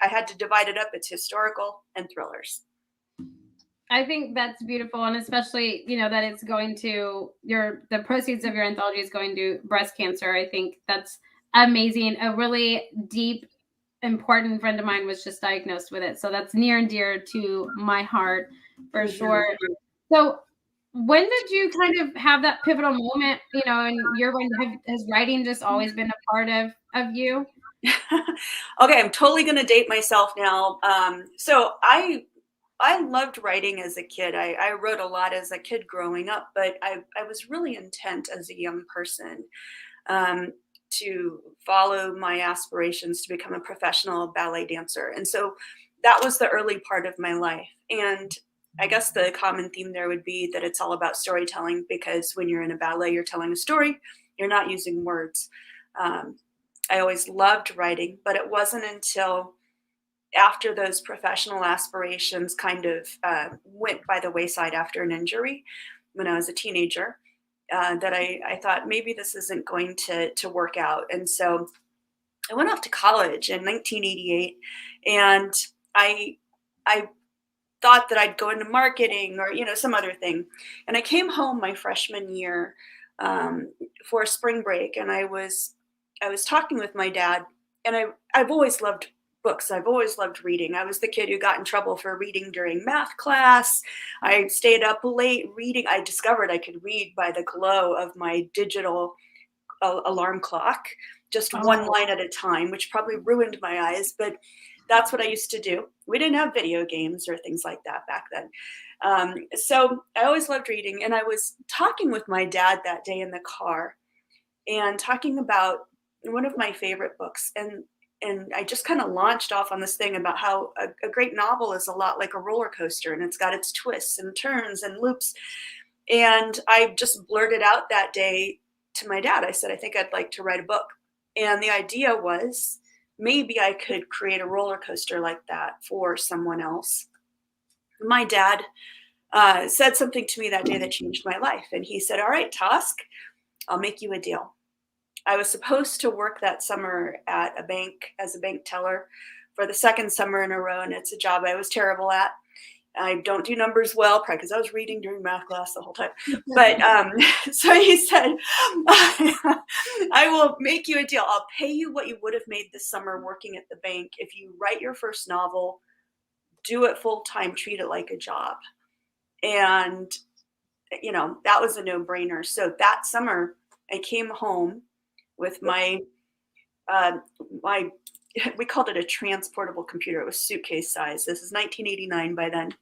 I had to divide it up, it's historical and thrillers. I think that's beautiful, and especially, that it's going to the proceeds of your anthology is going to breast cancer. I think that's amazing. A really deep, important friend of mine was just diagnosed with it, so that's near and dear to my heart for sure. So when did you kind of have that pivotal moment, in your has writing just always been a part of you? Okay, I'm totally going to date myself now. So I loved writing as a kid. I wrote a lot as a kid growing up, but I was really intent as a young person to follow my aspirations to become a professional ballet dancer. And so that was the early part of my life. And I guess the common theme there would be that it's all about storytelling, because when you're in a ballet, you're telling a story, you're not using words. I always loved writing, but it wasn't until after those professional aspirations kind of went by the wayside after an injury when I was a teenager that I thought maybe this isn't going to work out. And so I went off to college in 1988, and I thought that I'd go into marketing or, some other thing. And I came home my freshman year for spring break, and I was talking with my dad, and I've always loved books. I've always loved reading. I was the kid who got in trouble for reading during math class. I stayed up late reading. I discovered I could read by the glow of my digital alarm clock, just one line at a time, which probably ruined my eyes, but that's what I used to do. We didn't have video games or things like that back then. So I always loved reading, and I was talking with my dad that day in the car and talking about one of my favorite books. And I just kind of launched off on this thing about how a great novel is a lot like a roller coaster, and it's got its twists and turns and loops. And I just blurted out that day to my dad. I said, I think I'd like to write a book. And the idea was maybe I could create a roller coaster like that for someone else. My dad said something to me that day that changed my life. And he said, all right, Tosk, I'll make you a deal. I was supposed to work that summer at a bank as a bank teller for the second summer in a row. And it's a job I was terrible at. I don't do numbers well, probably because I was reading during math class the whole time. But so he said, I will make you a deal. I'll pay you what you would have made this summer working at the bank if you write your first novel, do it full time, treat it like a job. And, you know, that was a no brainer. So that summer I came home with my, we called it a transportable computer. It was suitcase size. This is 1989 by then.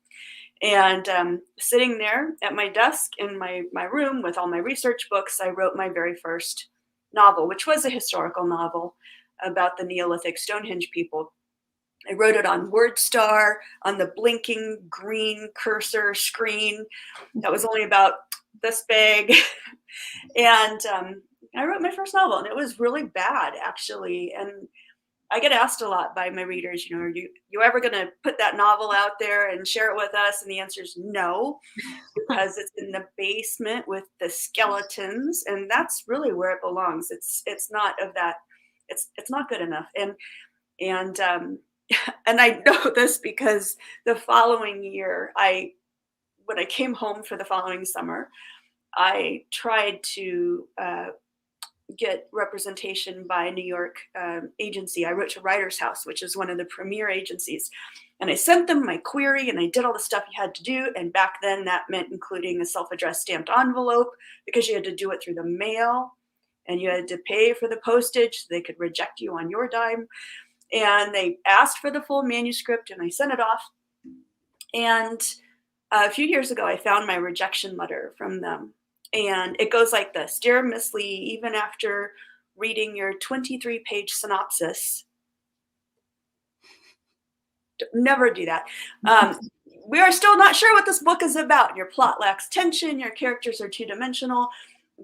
And sitting there at my desk in my room with all my research books, I wrote my very first novel, which was a historical novel about the Neolithic Stonehenge people. I wrote it on WordStar on the blinking green cursor screen that was only about this big. And I wrote my first novel, and it was really bad, actually. And I get asked a lot by my readers, you know, are you ever going to put that novel out there and share it with us? And the answer is no, because it's in the basement with the skeletons, and that's really where it belongs. It's not of that. It's not good enough. And and I know this because the following year, when I came home for the following summer, I tried to get representation by a New York agency. I wrote to Writer's House, which is one of the premier agencies. And I sent them my query, and I did all the stuff you had to do. And back then that meant including a self-addressed stamped envelope, because you had to do it through the mail and you had to pay for the postage so they could reject you on your dime. And they asked for the full manuscript, and I sent it off. And a few years ago, I found my rejection letter from them. And it goes like this: Dear Miss Lee, even after reading your 23-page synopsis, never do that. We are still not sure what this book is about. Your plot lacks tension. Your characters are two-dimensional.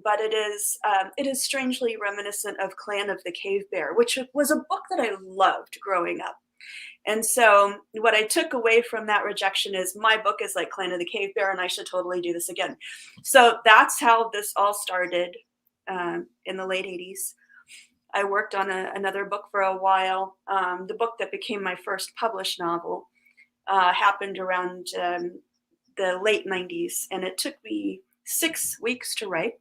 But it is strangely reminiscent of Clan of the Cave Bear, which was a book that I loved growing up. And so what I took away from that rejection is my book is like Clan of the Cave Bear, and I should totally do this again. So that's how this all started in the late 80s. I worked on another book for a while. The book that became my first published novel happened around the late 90s, and it took me 6 weeks to write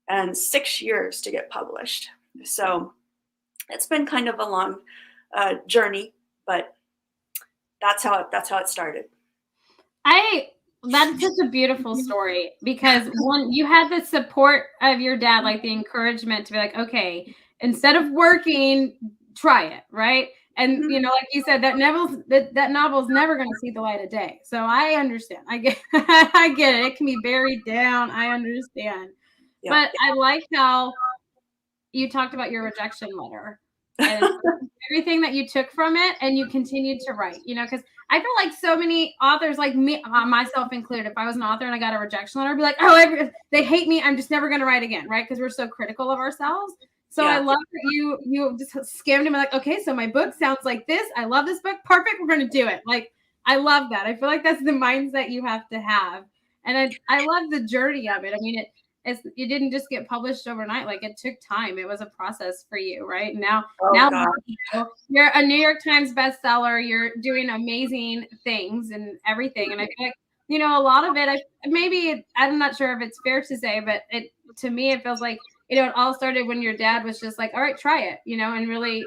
and 6 years to get published. So it's been kind of a long journey, but that's how it started. That's such a beautiful story, because one, you had the support of your dad, like the encouragement to be like, okay, instead of working, try it, right? And you know, like you said, that novel's never going to see the light of day. So I understand. I get it. It can be buried down. I understand. Yeah. But I like how you talked about your rejection letter and everything that you took from it, and you continued to write, you know, because I feel like so many authors, like me, myself included, if I was an author and I got a rejection letter, I'd be like, oh, they hate me, I'm just never going to write again, right? Because we're so critical of ourselves. So yeah. I love that you just scammed him, like, okay, so my book sounds like this. I love this book. Perfect. We're going to do it. Like, I love that. I feel like that's the mindset you have to have. And I love the journey of it. I mean, you didn't just get published overnight. Like, it took time. It was a process for you, right? Now you're a New York Times bestseller. You're doing amazing things and everything. And I feel like, you know, a lot of it, I'm not sure if it's fair to say, but to me, it feels like, you know, it all started when your dad was just like, all right, try it, you know, and really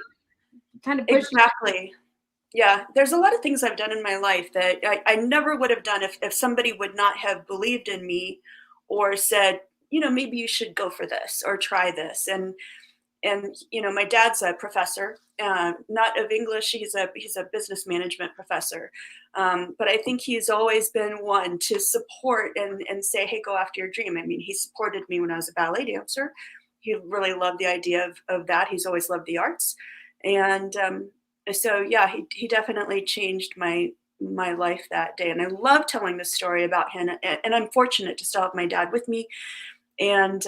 kind of push Exactly. Yeah. There's a lot of things I've done in my life that I never would have done if somebody would not have believed in me or said, you know, maybe you should go for this or try this. And you know, my dad's a professor, not of English. He's a business management professor. But I think he's always been one to support and say, hey, go after your dream. I mean, he supported me when I was a ballet dancer. He really loved the idea of that. He's always loved the arts. And so, yeah, he definitely changed my my life that day. And I love telling this story about him. And I'm fortunate to still have my dad with me. And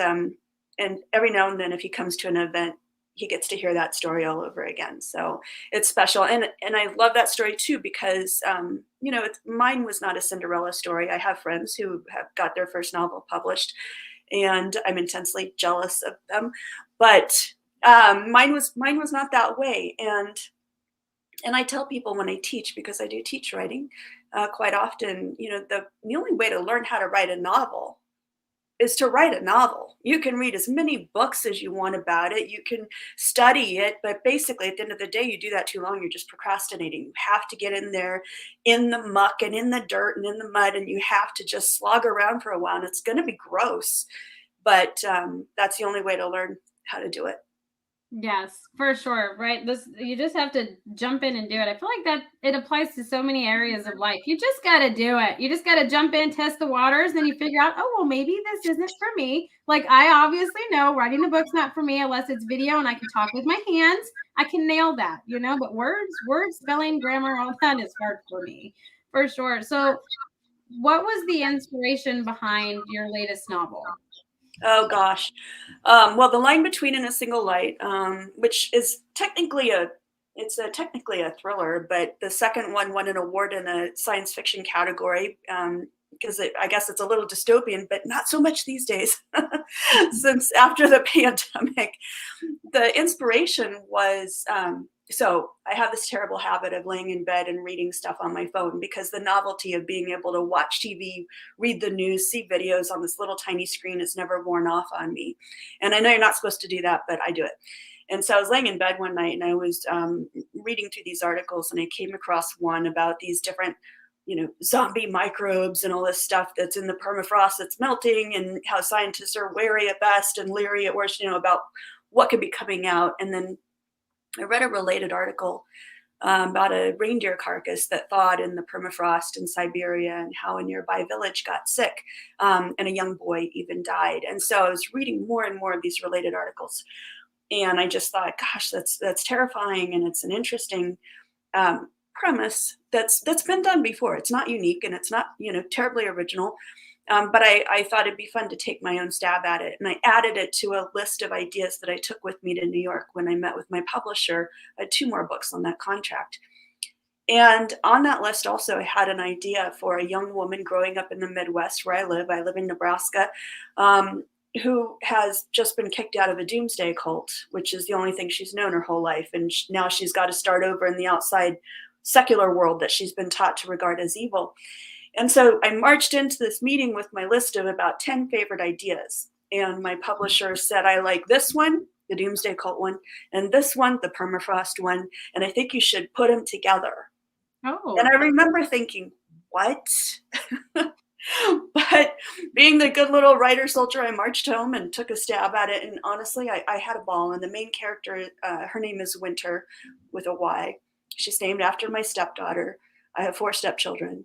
every now and then, if he comes to an event, he gets to hear that story all over again. So it's special. And I love that story too, because, mine was not a Cinderella story. I have friends who have got their first novel published, and I'm intensely jealous of them. But mine was not that way. And I tell people when I teach, because I do teach writing quite often, the only way to learn how to write a novel is to write a novel. You can read as many books as you want about it. You can study it, but basically at the end of the day, you do that too long, you're just procrastinating. You have to get in there in the muck and in the dirt and in the mud, and you have to just slog around for a while, and it's going to be gross. But that's the only way to learn how to do it. Yes, for sure. Right. You just have to jump in and do it. I feel like that it applies to so many areas of life. You just got to do it. You just got to jump in, test the waters, then you figure out, oh, well, maybe this isn't for me. Like, I obviously know writing a book's not for me unless it's video and I can talk with my hands. I can nail that, but words, spelling, grammar, all that is hard for me, for sure. So what was the inspiration behind your latest novel? Oh gosh. Well, The Line Between and a Single Light, which is technically technically a thriller, but the second one won an award in the science fiction category, because I guess it's a little dystopian, but not so much these days, since after the pandemic. The inspiration was, so I have this terrible habit of laying in bed and reading stuff on my phone, because the novelty of being able to watch TV, read the news, see videos on this little tiny screen is never worn off on me. And I know you're not supposed to do that, but I do it. And so I was laying in bed one night and I was reading through these articles, and I came across one about these different, zombie microbes and all this stuff that's in the permafrost that's melting, and how scientists are wary at best and leery at worst, about what could be coming out. And then I read a related article about a reindeer carcass that thawed in the permafrost in Siberia, and how a nearby village got sick, and a young boy even died. And so I was reading more and more of these related articles, and I just thought, gosh, that's terrifying, and it's an interesting premise that's been done before. It's not unique, and it's not terribly original. But I thought it'd be fun to take my own stab at it. And I added it to a list of ideas that I took with me to New York when I met with my publisher. I had 2 more books on that contract. And on that list also, I had an idea for a young woman growing up in the Midwest where I live. I live in Nebraska, who has just been kicked out of a doomsday cult, which is the only thing she's known her whole life. And now she's got to start over in the outside secular world that she's been taught to regard as evil. And so I marched into this meeting with my list of about 10 favorite ideas. And my publisher said, I like this one, the Doomsday Cult one, and this one, the Permafrost one, and I think you should put them together. Oh. And I remember thinking, what? But being the good little writer soldier, I marched home and took a stab at it. And honestly, I had a ball. And the main character, her name is Winter with a Y. She's named after my stepdaughter. I have 4 stepchildren.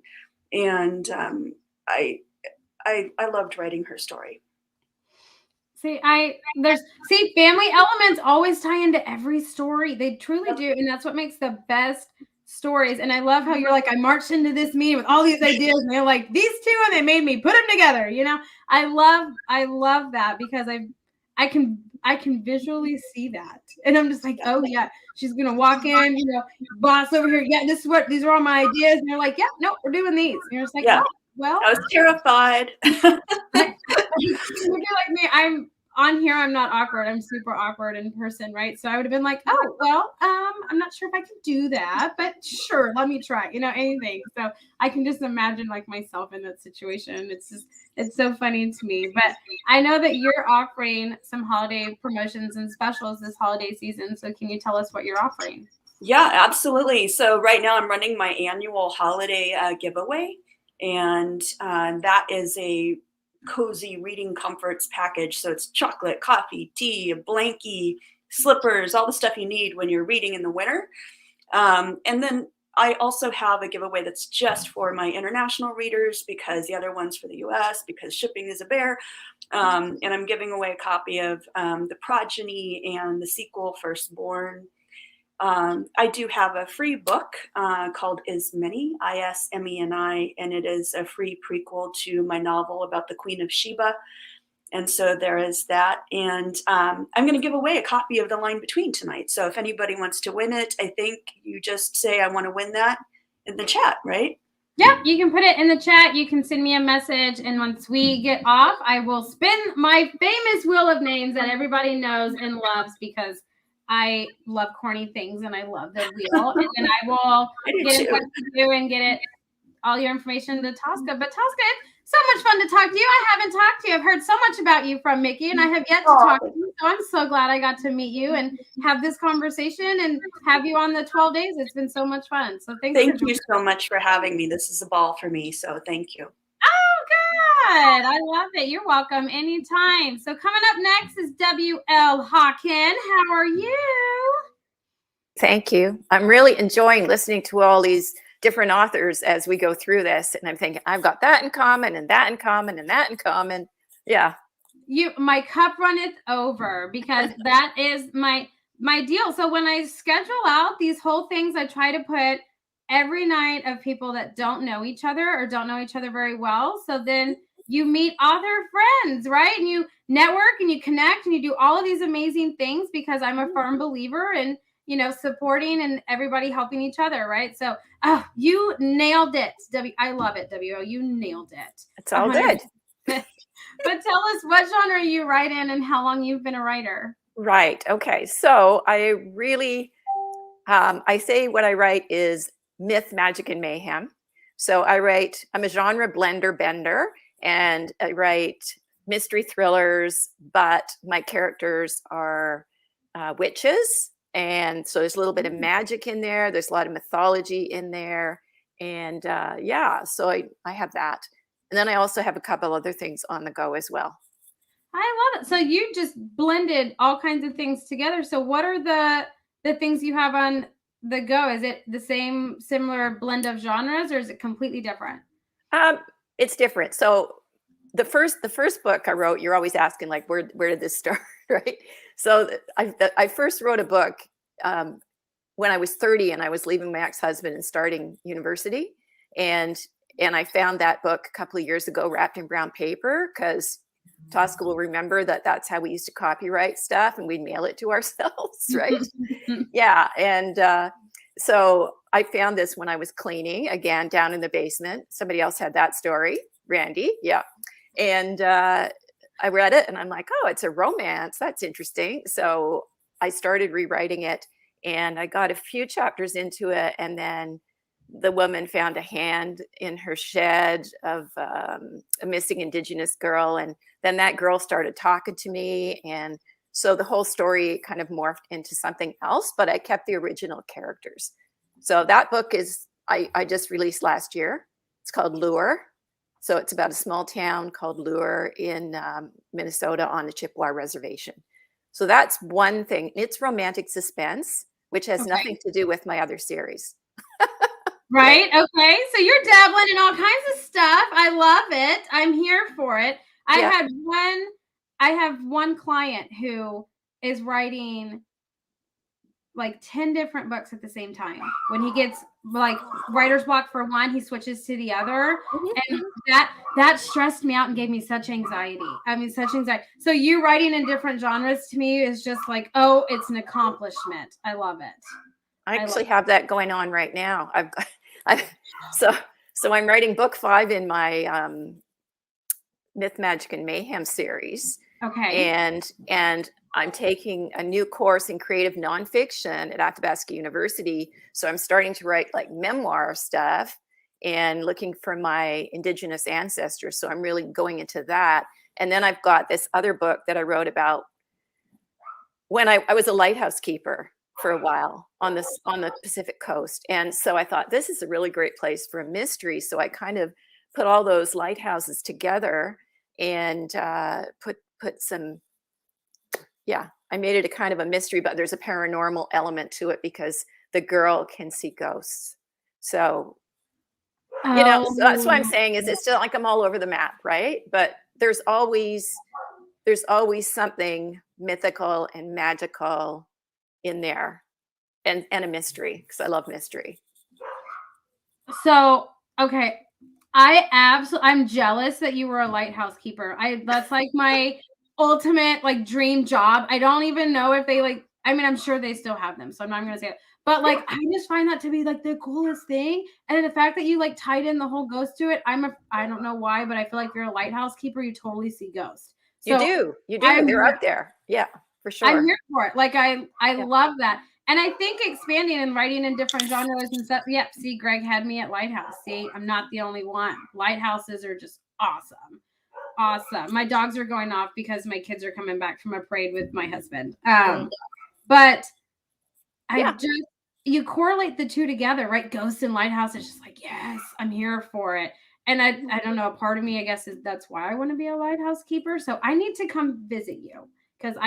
And I loved writing her story. Family elements always tie into every story. They truly do, and that's what makes the best stories. And I love how you're like, I marched into this meeting with all these ideas, and they're like, these 2, and they made me put them together. I love that, because I can visually see that, and I'm just like, oh yeah, she's gonna walk in, boss over here. Yeah, these are all my ideas, and they're like, yeah, no, we're doing these. And you're just like, yeah. oh, well, I was terrified. You're like me. I'm on here. I'm not awkward. I'm super awkward in person, right? So I would have been like, oh, well, I'm not sure if I can do that, but sure, let me try. Anything. So I can just imagine like myself in that situation. It's so funny to me. But I know that you're offering some holiday promotions and specials this holiday season. So can you tell us what you're offering? Yeah, absolutely. So right now I'm running my annual holiday giveaway, and that is a cozy reading comforts package. So it's chocolate, coffee, tea, a blankie, slippers, all the stuff you need when you're reading in the winter. And then I also have a giveaway that's just for my international readers, because the other one's for the US, because shipping is a bear. And I'm giving away a copy of The Progeny and the sequel, Firstborn. I do have a free book called Ismeni, Ismeni, and it is a free prequel to my novel about the Queen of Sheba. And so there is that. And I'm going to give away a copy of The Line Between tonight. So if anybody wants to win it, I think you just say, I want to win that in the chat, right? Yep, you can put it in the chat. You can send me a message. And once we get off, I will spin my famous wheel of names that everybody knows and loves because I love corny things and I love the wheel. And then I will get in touch with you and get it all your information to Tosca. But Tosca, it's so much fun to talk to you. I haven't talked to you. I've heard so much about you from Mickey, and I have yet to talk to you. So I'm so glad I got to meet you and have this conversation and have you on the 12 days. It's been so much fun. So thank you so much for having me. This is a ball for me. So thank you. Oh, good. I love it. You're welcome anytime. So coming up next is W.L. Hawken. How are you? Thank you. I'm really enjoying listening to all these different authors as we go through this. And I'm thinking, I've got that in common and that in common and that in common. Yeah. My cup runneth over because that is my deal. So when I schedule out these whole things, I try to put every night of people that don't know each other or don't know each other very well. So then you meet author friends, right? And you network and you connect and you do all of these amazing things because I'm a firm believer in, supporting and everybody helping each other, right? So you nailed it. I love it, W.O. You nailed it. It's all good. But tell us, what genre you write in and how long you've been a writer. Right. Okay. So I really, I say what I write is myth, magic, and mayhem. So I'm a genre bender, and I write mystery thrillers, but my characters are witches. And so there's a little bit of magic in there. There's a lot of mythology in there. And so I have that. And then I also have a couple other things on the go as well. I love it. So you just blended all kinds of things together. So what are the things you have on the go? Is it the same, similar blend of genres, or is it completely different? It's different. So the first book I wrote, you're always asking, like, where did this start, right? So I first wrote a book when I was 30 and I was leaving my ex-husband and starting university. And I found that book a couple of years ago wrapped in brown paper, because Tosca will remember that's how we used to copyright stuff, and we'd mail it to ourselves, right? Yeah. And so I found this when I was cleaning, again, down in the basement. Somebody else had that story, Randy. Yeah. And I read it and I'm like, oh, it's a romance. That's interesting. So I started rewriting it, and I got a few chapters into it, and then the woman found a hand in her shed of a missing Indigenous girl. And then that girl started talking to me. And so the whole story kind of morphed into something else, but I kept the original characters. So that book I just released last year. It's called Lure. So it's about a small town called Lure in Minnesota on the Chippewa Reservation. So that's one thing. It's romantic suspense, which has nothing to do with my other series. Right. Okay. So you're dabbling in all kinds of stuff. I love it. I'm here for it. I have one client who is writing like 10 different books at the same time. When he gets like writer's block for one, he switches to the other. And that stressed me out and gave me such anxiety. Such anxiety. So you writing in different genres to me is just like, oh, it's an accomplishment. I love it. I actually have that going on right now. So I'm writing book 5 in my Myth, Magic, and Mayhem series. Okay. And I'm taking a new course in creative nonfiction at Athabasca University. So I'm starting to write like memoir stuff and looking for my Indigenous ancestors. So I'm really going into that. And then I've got this other book that I wrote about when I was a lighthouse keeper for a while on the Pacific coast. And so I thought, this is a really great place for a mystery. So I kind of put all those lighthouses together and put some, I made it a kind of a mystery, but there's a paranormal element to it because the girl can see ghosts. So, so that's what I'm saying is it's still like I'm all over the map, right? But there's always something mythical and magical in there. and a mystery, because I love mystery. So, okay. I'm jealous that you were a lighthouse keeper. That's like my ultimate like dream job. I don't even know if they like, I mean, I'm sure they still have them, so I'm not even gonna say it. But like, I just find that to be like the coolest thing. And the fact that you like tied in the whole ghost to it, I don't know why, but I feel like you're a lighthouse keeper. You totally see ghosts. You So do. I'm They're here, out there. Yeah, for I'm sure. here for it. Like I Yeah. love that. And I think expanding and writing in different genres and stuff. Yep. See, Greg had me at Lighthouse. See, I'm not the only one. Lighthouses are just awesome. Awesome. My dogs are going off because my kids are coming back from a parade with my husband. But Yeah. you correlate the two together, right? Ghosts and Lighthouse. It's just like, yes, I'm here for it. And I don't know, a part of me, I guess, is that's why I want to be a lighthouse keeper. So I need to come visit you because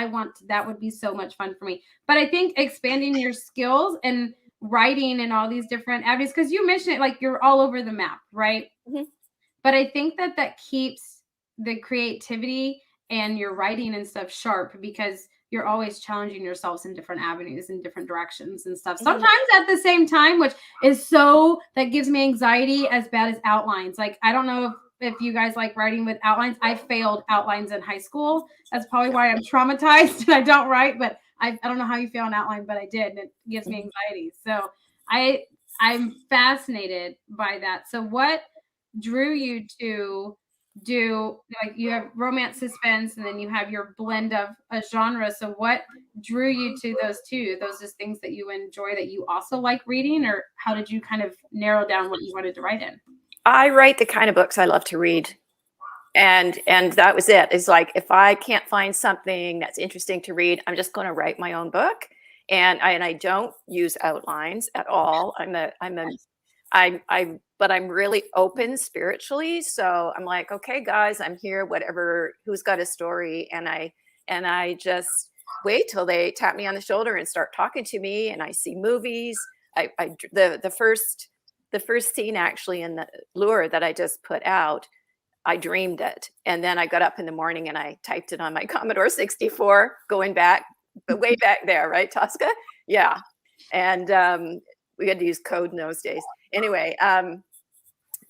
that would be so much fun for me. But I think expanding your skills and writing and all these different avenues, because you mentioned it like you're all over the map, right? Mhm. But I think that keeps the creativity and your writing and stuff sharp because you're always challenging yourselves in different avenues and different directions and stuff. Sometimes at the same time, which is that gives me anxiety as bad as outlines. Like, I don't know if you guys like writing with outlines. I failed outlines in high school. That's probably why I'm traumatized and I don't write, but I don't know how you feel an outline, but I did, and it gives me anxiety. So I'm fascinated by that. So what drew you to do, like, you have romance, suspense, and then you have your blend of a genre. So what drew you to those two? Those just things that you enjoy that you also like reading, or how did you kind of narrow down what you wanted to write in? I write the kind of books I love to read. And that was it. It's like, if I can't find something that's interesting to read, I'm just going to write my own book. And I don't use outlines at all. But I'm really open spiritually. So I'm like, okay, guys, I'm here, who's got a story. And I just wait till they tap me on the shoulder and start talking to me. And I see movies. The first scene actually in the lure that I just put out, I dreamed it. And then I got up in the morning and I typed it on my Commodore 64, going back, but way back there, right, Tosca? Yeah. And we had to use code in those days. Anyway,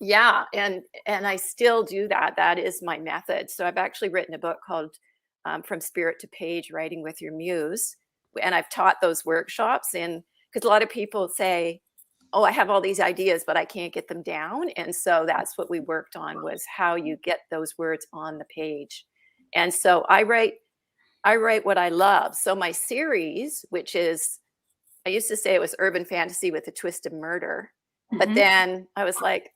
yeah, and I still do that. That is my method. So I've actually written a book called From Spirit to Page, Writing with Your Muse. And I've taught those workshops, and because a lot of people say, oh, I have all these ideas, but I can't get them down. And so that's what we worked on, was how you get those words on the page. And so I write what I love. So my series, which is, I used to say it was urban fantasy with a twist of murder, but then I was like,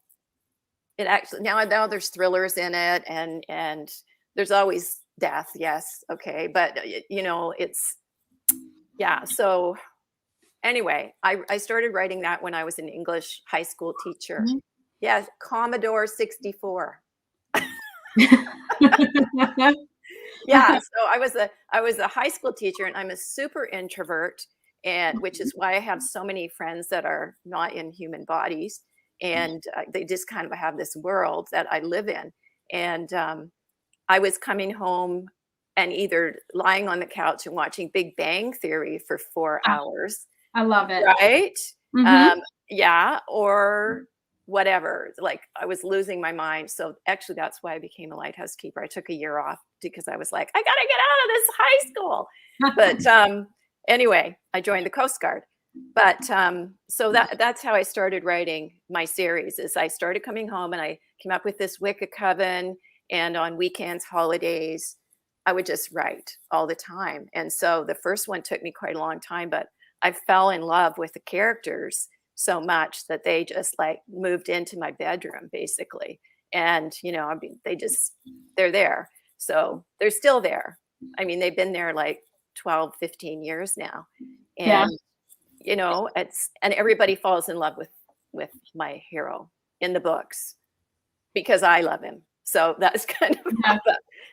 it actually, now there's thrillers in it, and there's always death. Yes. Okay. But it's, yeah. So anyway, I started writing that when I was an English high school teacher. Yeah, Commodore 64. Yeah, so I was a high school teacher, and I'm a super introvert, and which is why I have so many friends that are not in human bodies, and they just kind of have this world that I live in. And I was coming home and either lying on the couch and watching Big Bang Theory for 4 hours. I love it. Right? Yeah, or whatever. Like, I was losing my mind. So actually, that's why I became a lighthouse keeper. I took a year off because I was like, I gotta get out of this high school. But anyway, I joined the Coast Guard. But so that's how I started writing my series. Is I started coming home and I came up with this Wicca coven, and on weekends, holidays, I would just write all the time. And so the first one took me quite a long time, but I fell in love with the characters so much that they just like moved into my bedroom basically. And, I mean, they're there. So they're still there. I mean, they've been there like 12, 15 years now. And, and everybody falls in love with my hero in the books because I love him. So that's kind of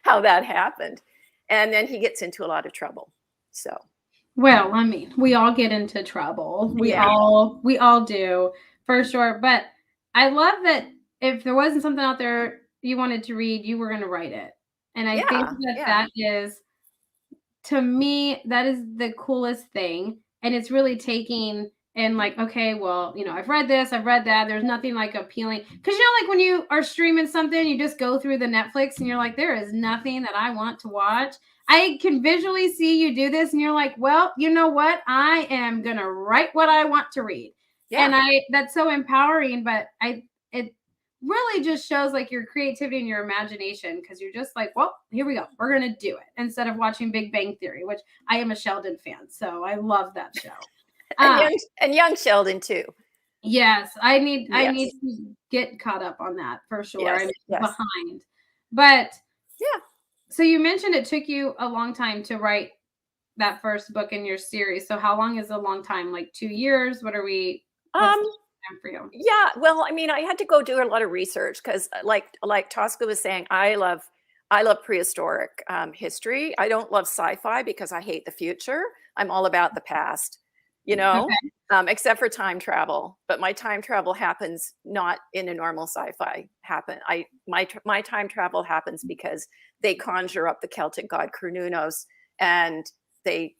how that happened. And then he gets into a lot of trouble. So. Well, I mean, we all get into trouble. We all do, for sure. But I love that if there wasn't something out there you wanted to read, you were going to write it. And I think that is, to me, that is the coolest thing, and it's really taking and like, okay, well, I've read this, I've read that. There's nothing like appealing. Because like when you are streaming something, you just go through the Netflix and you're like, there is nothing that I want to watch. I can visually see you do this and you're like, well, you know what? I am going to write what I want to read. Yeah. And that's so empowering, but it really just shows like your creativity and your imagination, because you're just like, well, here we go. We're going to do it, instead of watching Big Bang Theory, which I am a Sheldon fan. So I love that show. And young Sheldon too. Yes, I need Yes. to get caught up on that for sure. Yes, I'm yes. behind. But Yeah. so you mentioned it took you a long time to write that first book in your series. So how long is a long time? Like 2 years? What's the time for you? Yeah, well, I mean, I had to go do a lot of research because, like Tosca was saying, I love prehistoric history. I don't love sci-fi because I hate the future. I'm all about the past, except for time travel. But my time travel happens not in a normal sci-fi my time travel happens because they conjure up the Celtic god Cernunnos and they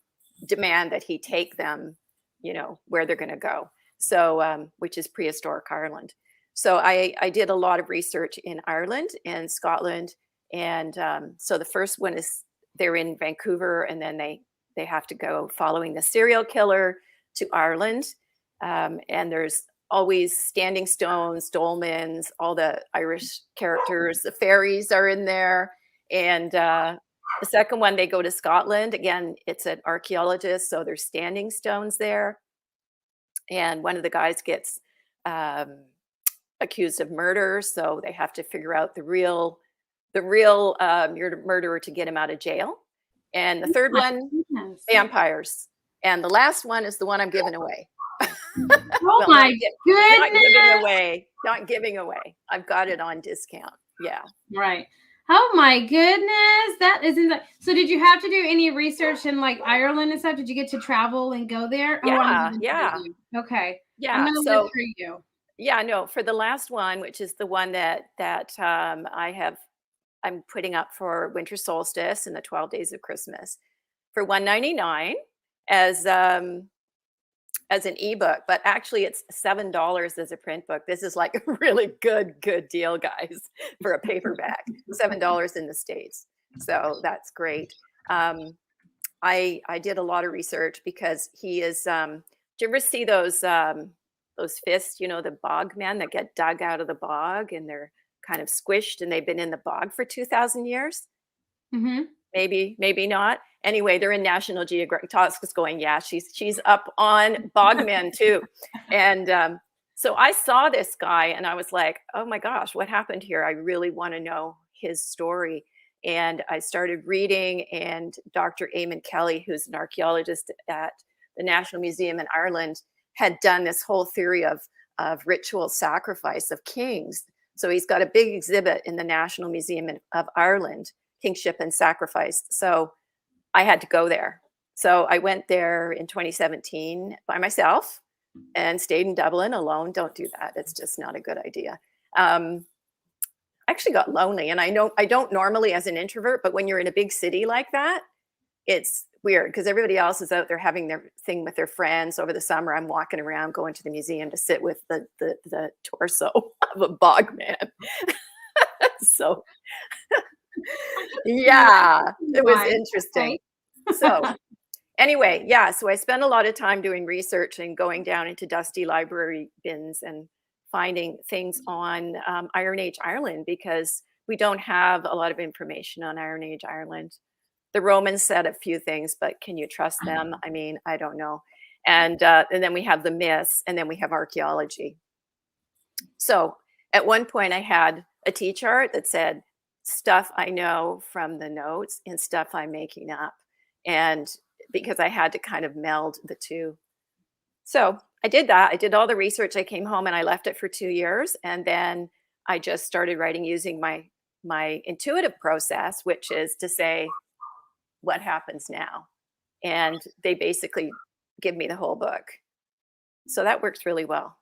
demand that he take them, where they're going to go. So, which is prehistoric Ireland. So I did a lot of research in Ireland and Scotland. And so the first one is they're in Vancouver, and then they have to go following the serial killer to Ireland. And there's always standing stones, dolmens, all the Irish characters. The fairies are in there. And the second one, they go to Scotland. Again, it's an archaeologist, so there's standing stones there. And one of the guys gets accused of murder, so they have to figure out the real murderer to get him out of jail. And the third one, vampires. And the last one is the one I'm giving away. Oh my goodness! Not giving away. I've got it on discount. Yeah. Right. Oh my goodness, that is insane. So did you have to do any research in like Ireland and stuff? Did you get to travel and go there? Yeah, Okay. Yeah. I'm gonna look for you. Yeah, no, for the last one, which is the one that I'm putting up for winter solstice and the 12 days of Christmas for $1.99 as an ebook, but actually it's $7 as a print book. This is like a really good deal, guys, for a paperback. $7 in the States. So that's great. I did a lot of research because he is do you ever see those fists, the bog men that get dug out of the bog and they're kind of squished and they've been in the bog for 2,000 years? Mm-hmm. Maybe not. Anyway, they're in National Geographic. Tosca's going, yeah, she's up on bogmen too. And so I saw this guy and I was like, oh my gosh, what happened here? I really want to know his story. And I started reading, and Dr. Eamon Kelly, who's an archaeologist at the National Museum in Ireland, had done this whole theory of ritual sacrifice of kings. So he's got a big exhibit in the National Museum of Ireland, Kingship and Sacrifice. So I had to go there. So I went there in 2017 by myself and stayed in Dublin alone. Don't do that. It's just not a good idea. I actually got lonely, and I don't normally as an introvert, but when you're in a big city like that, it's weird because everybody else is out there having their thing with their friends. Over the summer, I'm walking around going to the museum to sit with the torso of a bog man. So yeah, it was interesting. So anyway, yeah, so I spent a lot of time doing research and going down into dusty library bins and finding things on Iron Age Ireland, because we don't have a lot of information on Iron Age Ireland. The Romans said a few things, but can you trust them? I mean, I don't know. And then we have the myths, and then we have archaeology. So at one point I had a tea chart that said stuff I know from the notes and stuff I'm making up. And because I had to kind of meld the two. So I did that. I did all the research. I came home and I left it for 2 years. And then I just started writing using my intuitive process, which is to say, what happens now? And they basically give me the whole book. So that works really well.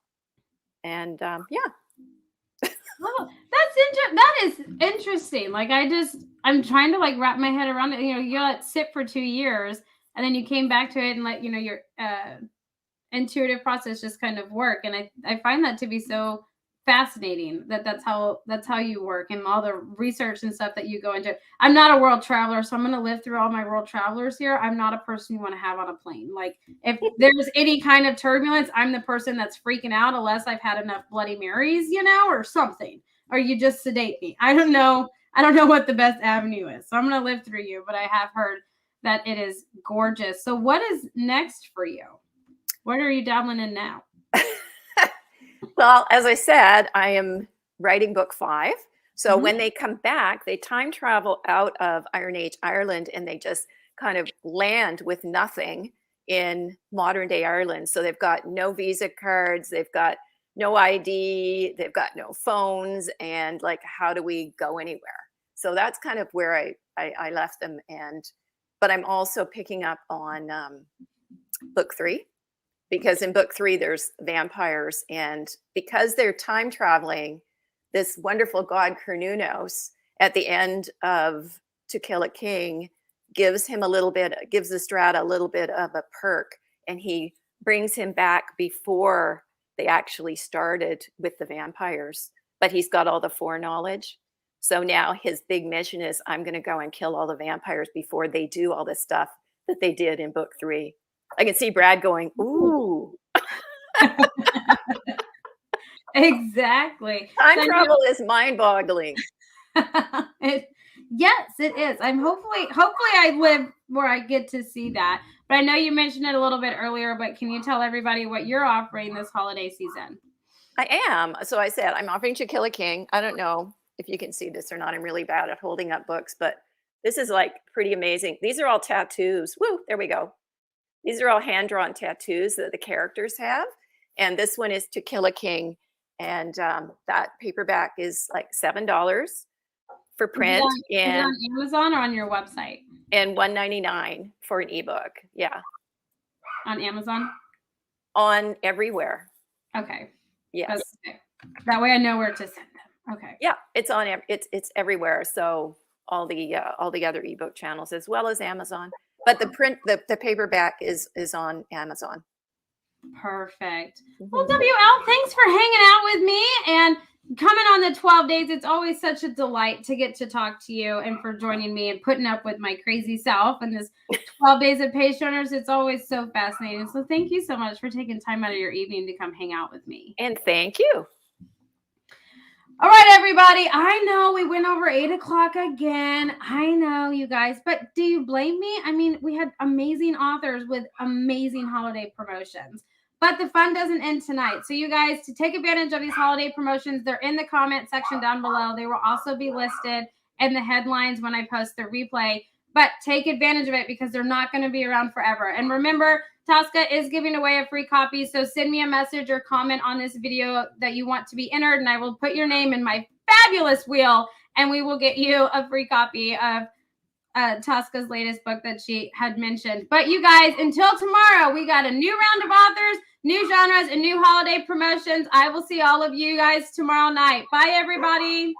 And yeah. Oh, that is interesting. Like I'm trying to like wrap my head around it. You let it sit for 2 years, and then you came back to it and let your intuitive process just kind of work. And I find that to be so fascinating that's how you work and all the research and stuff that you go into. I'm not a world traveler, so I'm going to live through all my world travelers here. I'm not a person you want to have on a plane. Like if there's any kind of turbulence, I'm the person that's freaking out unless I've had enough Bloody Marys, or something, or you just sedate me. I don't know what the best avenue is. So I'm going to live through you, but I have heard that it is gorgeous. So what is next for you? What are you dabbling in now? Well, as I said, I am writing book 5. So when they come back, they time travel out of Iron Age Ireland and they just kind of land with nothing in modern day Ireland. So they've got no Visa cards, they've got no ID, they've got no phones, and like, how do we go anywhere? So that's kind of where I left them. But I'm also picking up on book 3. Because in book 3, there's vampires. And because they're time traveling, this wonderful god Cernunnos at the end of To Kill a King gives Estrada a little bit of a perk. And he brings him back before they actually started with the vampires. But he's got all the foreknowledge. So now his big mission is, I'm going to go and kill all the vampires before they do all the stuff that they did in book 3. I can see Brad going, ooh. Exactly. Time travel is mind-boggling. Yes, it is. I'm hopefully I live where I get to see that. But I know you mentioned it a little bit earlier, but can you tell everybody what you're offering this holiday season? I am. So I said, I'm offering To Kill a King. I don't know if you can see this or not. I'm really bad at holding up books, but this is like pretty amazing. These are all tattoos. Woo, there we go. These are all hand-drawn tattoos that the characters have. And this one is To Kill a King. And that paperback is like $7 for print. Is it on Amazon or on your website? And $1.99 for an ebook. Yeah. On Amazon? On everywhere. Okay. Yes. Okay. That way I know where to send them. Okay. Yeah, it's on it's everywhere. So all the other ebook channels as well as Amazon. But the paperback is on Amazon. Perfect. Well, WL, thanks for hanging out with me and coming on the 12 days. It's always such a delight to get to talk to you and for joining me and putting up with my crazy self and this 12 days of page turners. It's always so fascinating. So thank you so much for taking time out of your evening to come hang out with me. And thank you. All right, everybody. I know we went over 8 o'clock again. I know, you guys, but do you blame me? I mean, we had amazing authors with amazing holiday promotions, but the fun doesn't end tonight. So you guys, to take advantage of these holiday promotions, they're in the comment section down below. They will also be listed in the headlines when I post the replay, but take advantage of it because they're not going to be around forever. And remember, Tosca is giving away a free copy, so send me a message or comment on this video that you want to be entered, and I will put your name in my fabulous wheel, and we will get you a free copy of Tosca's latest book that she had mentioned. But you guys, until tomorrow, we got a new round of authors, new genres, and new holiday promotions. I will see all of you guys tomorrow night. Bye, everybody.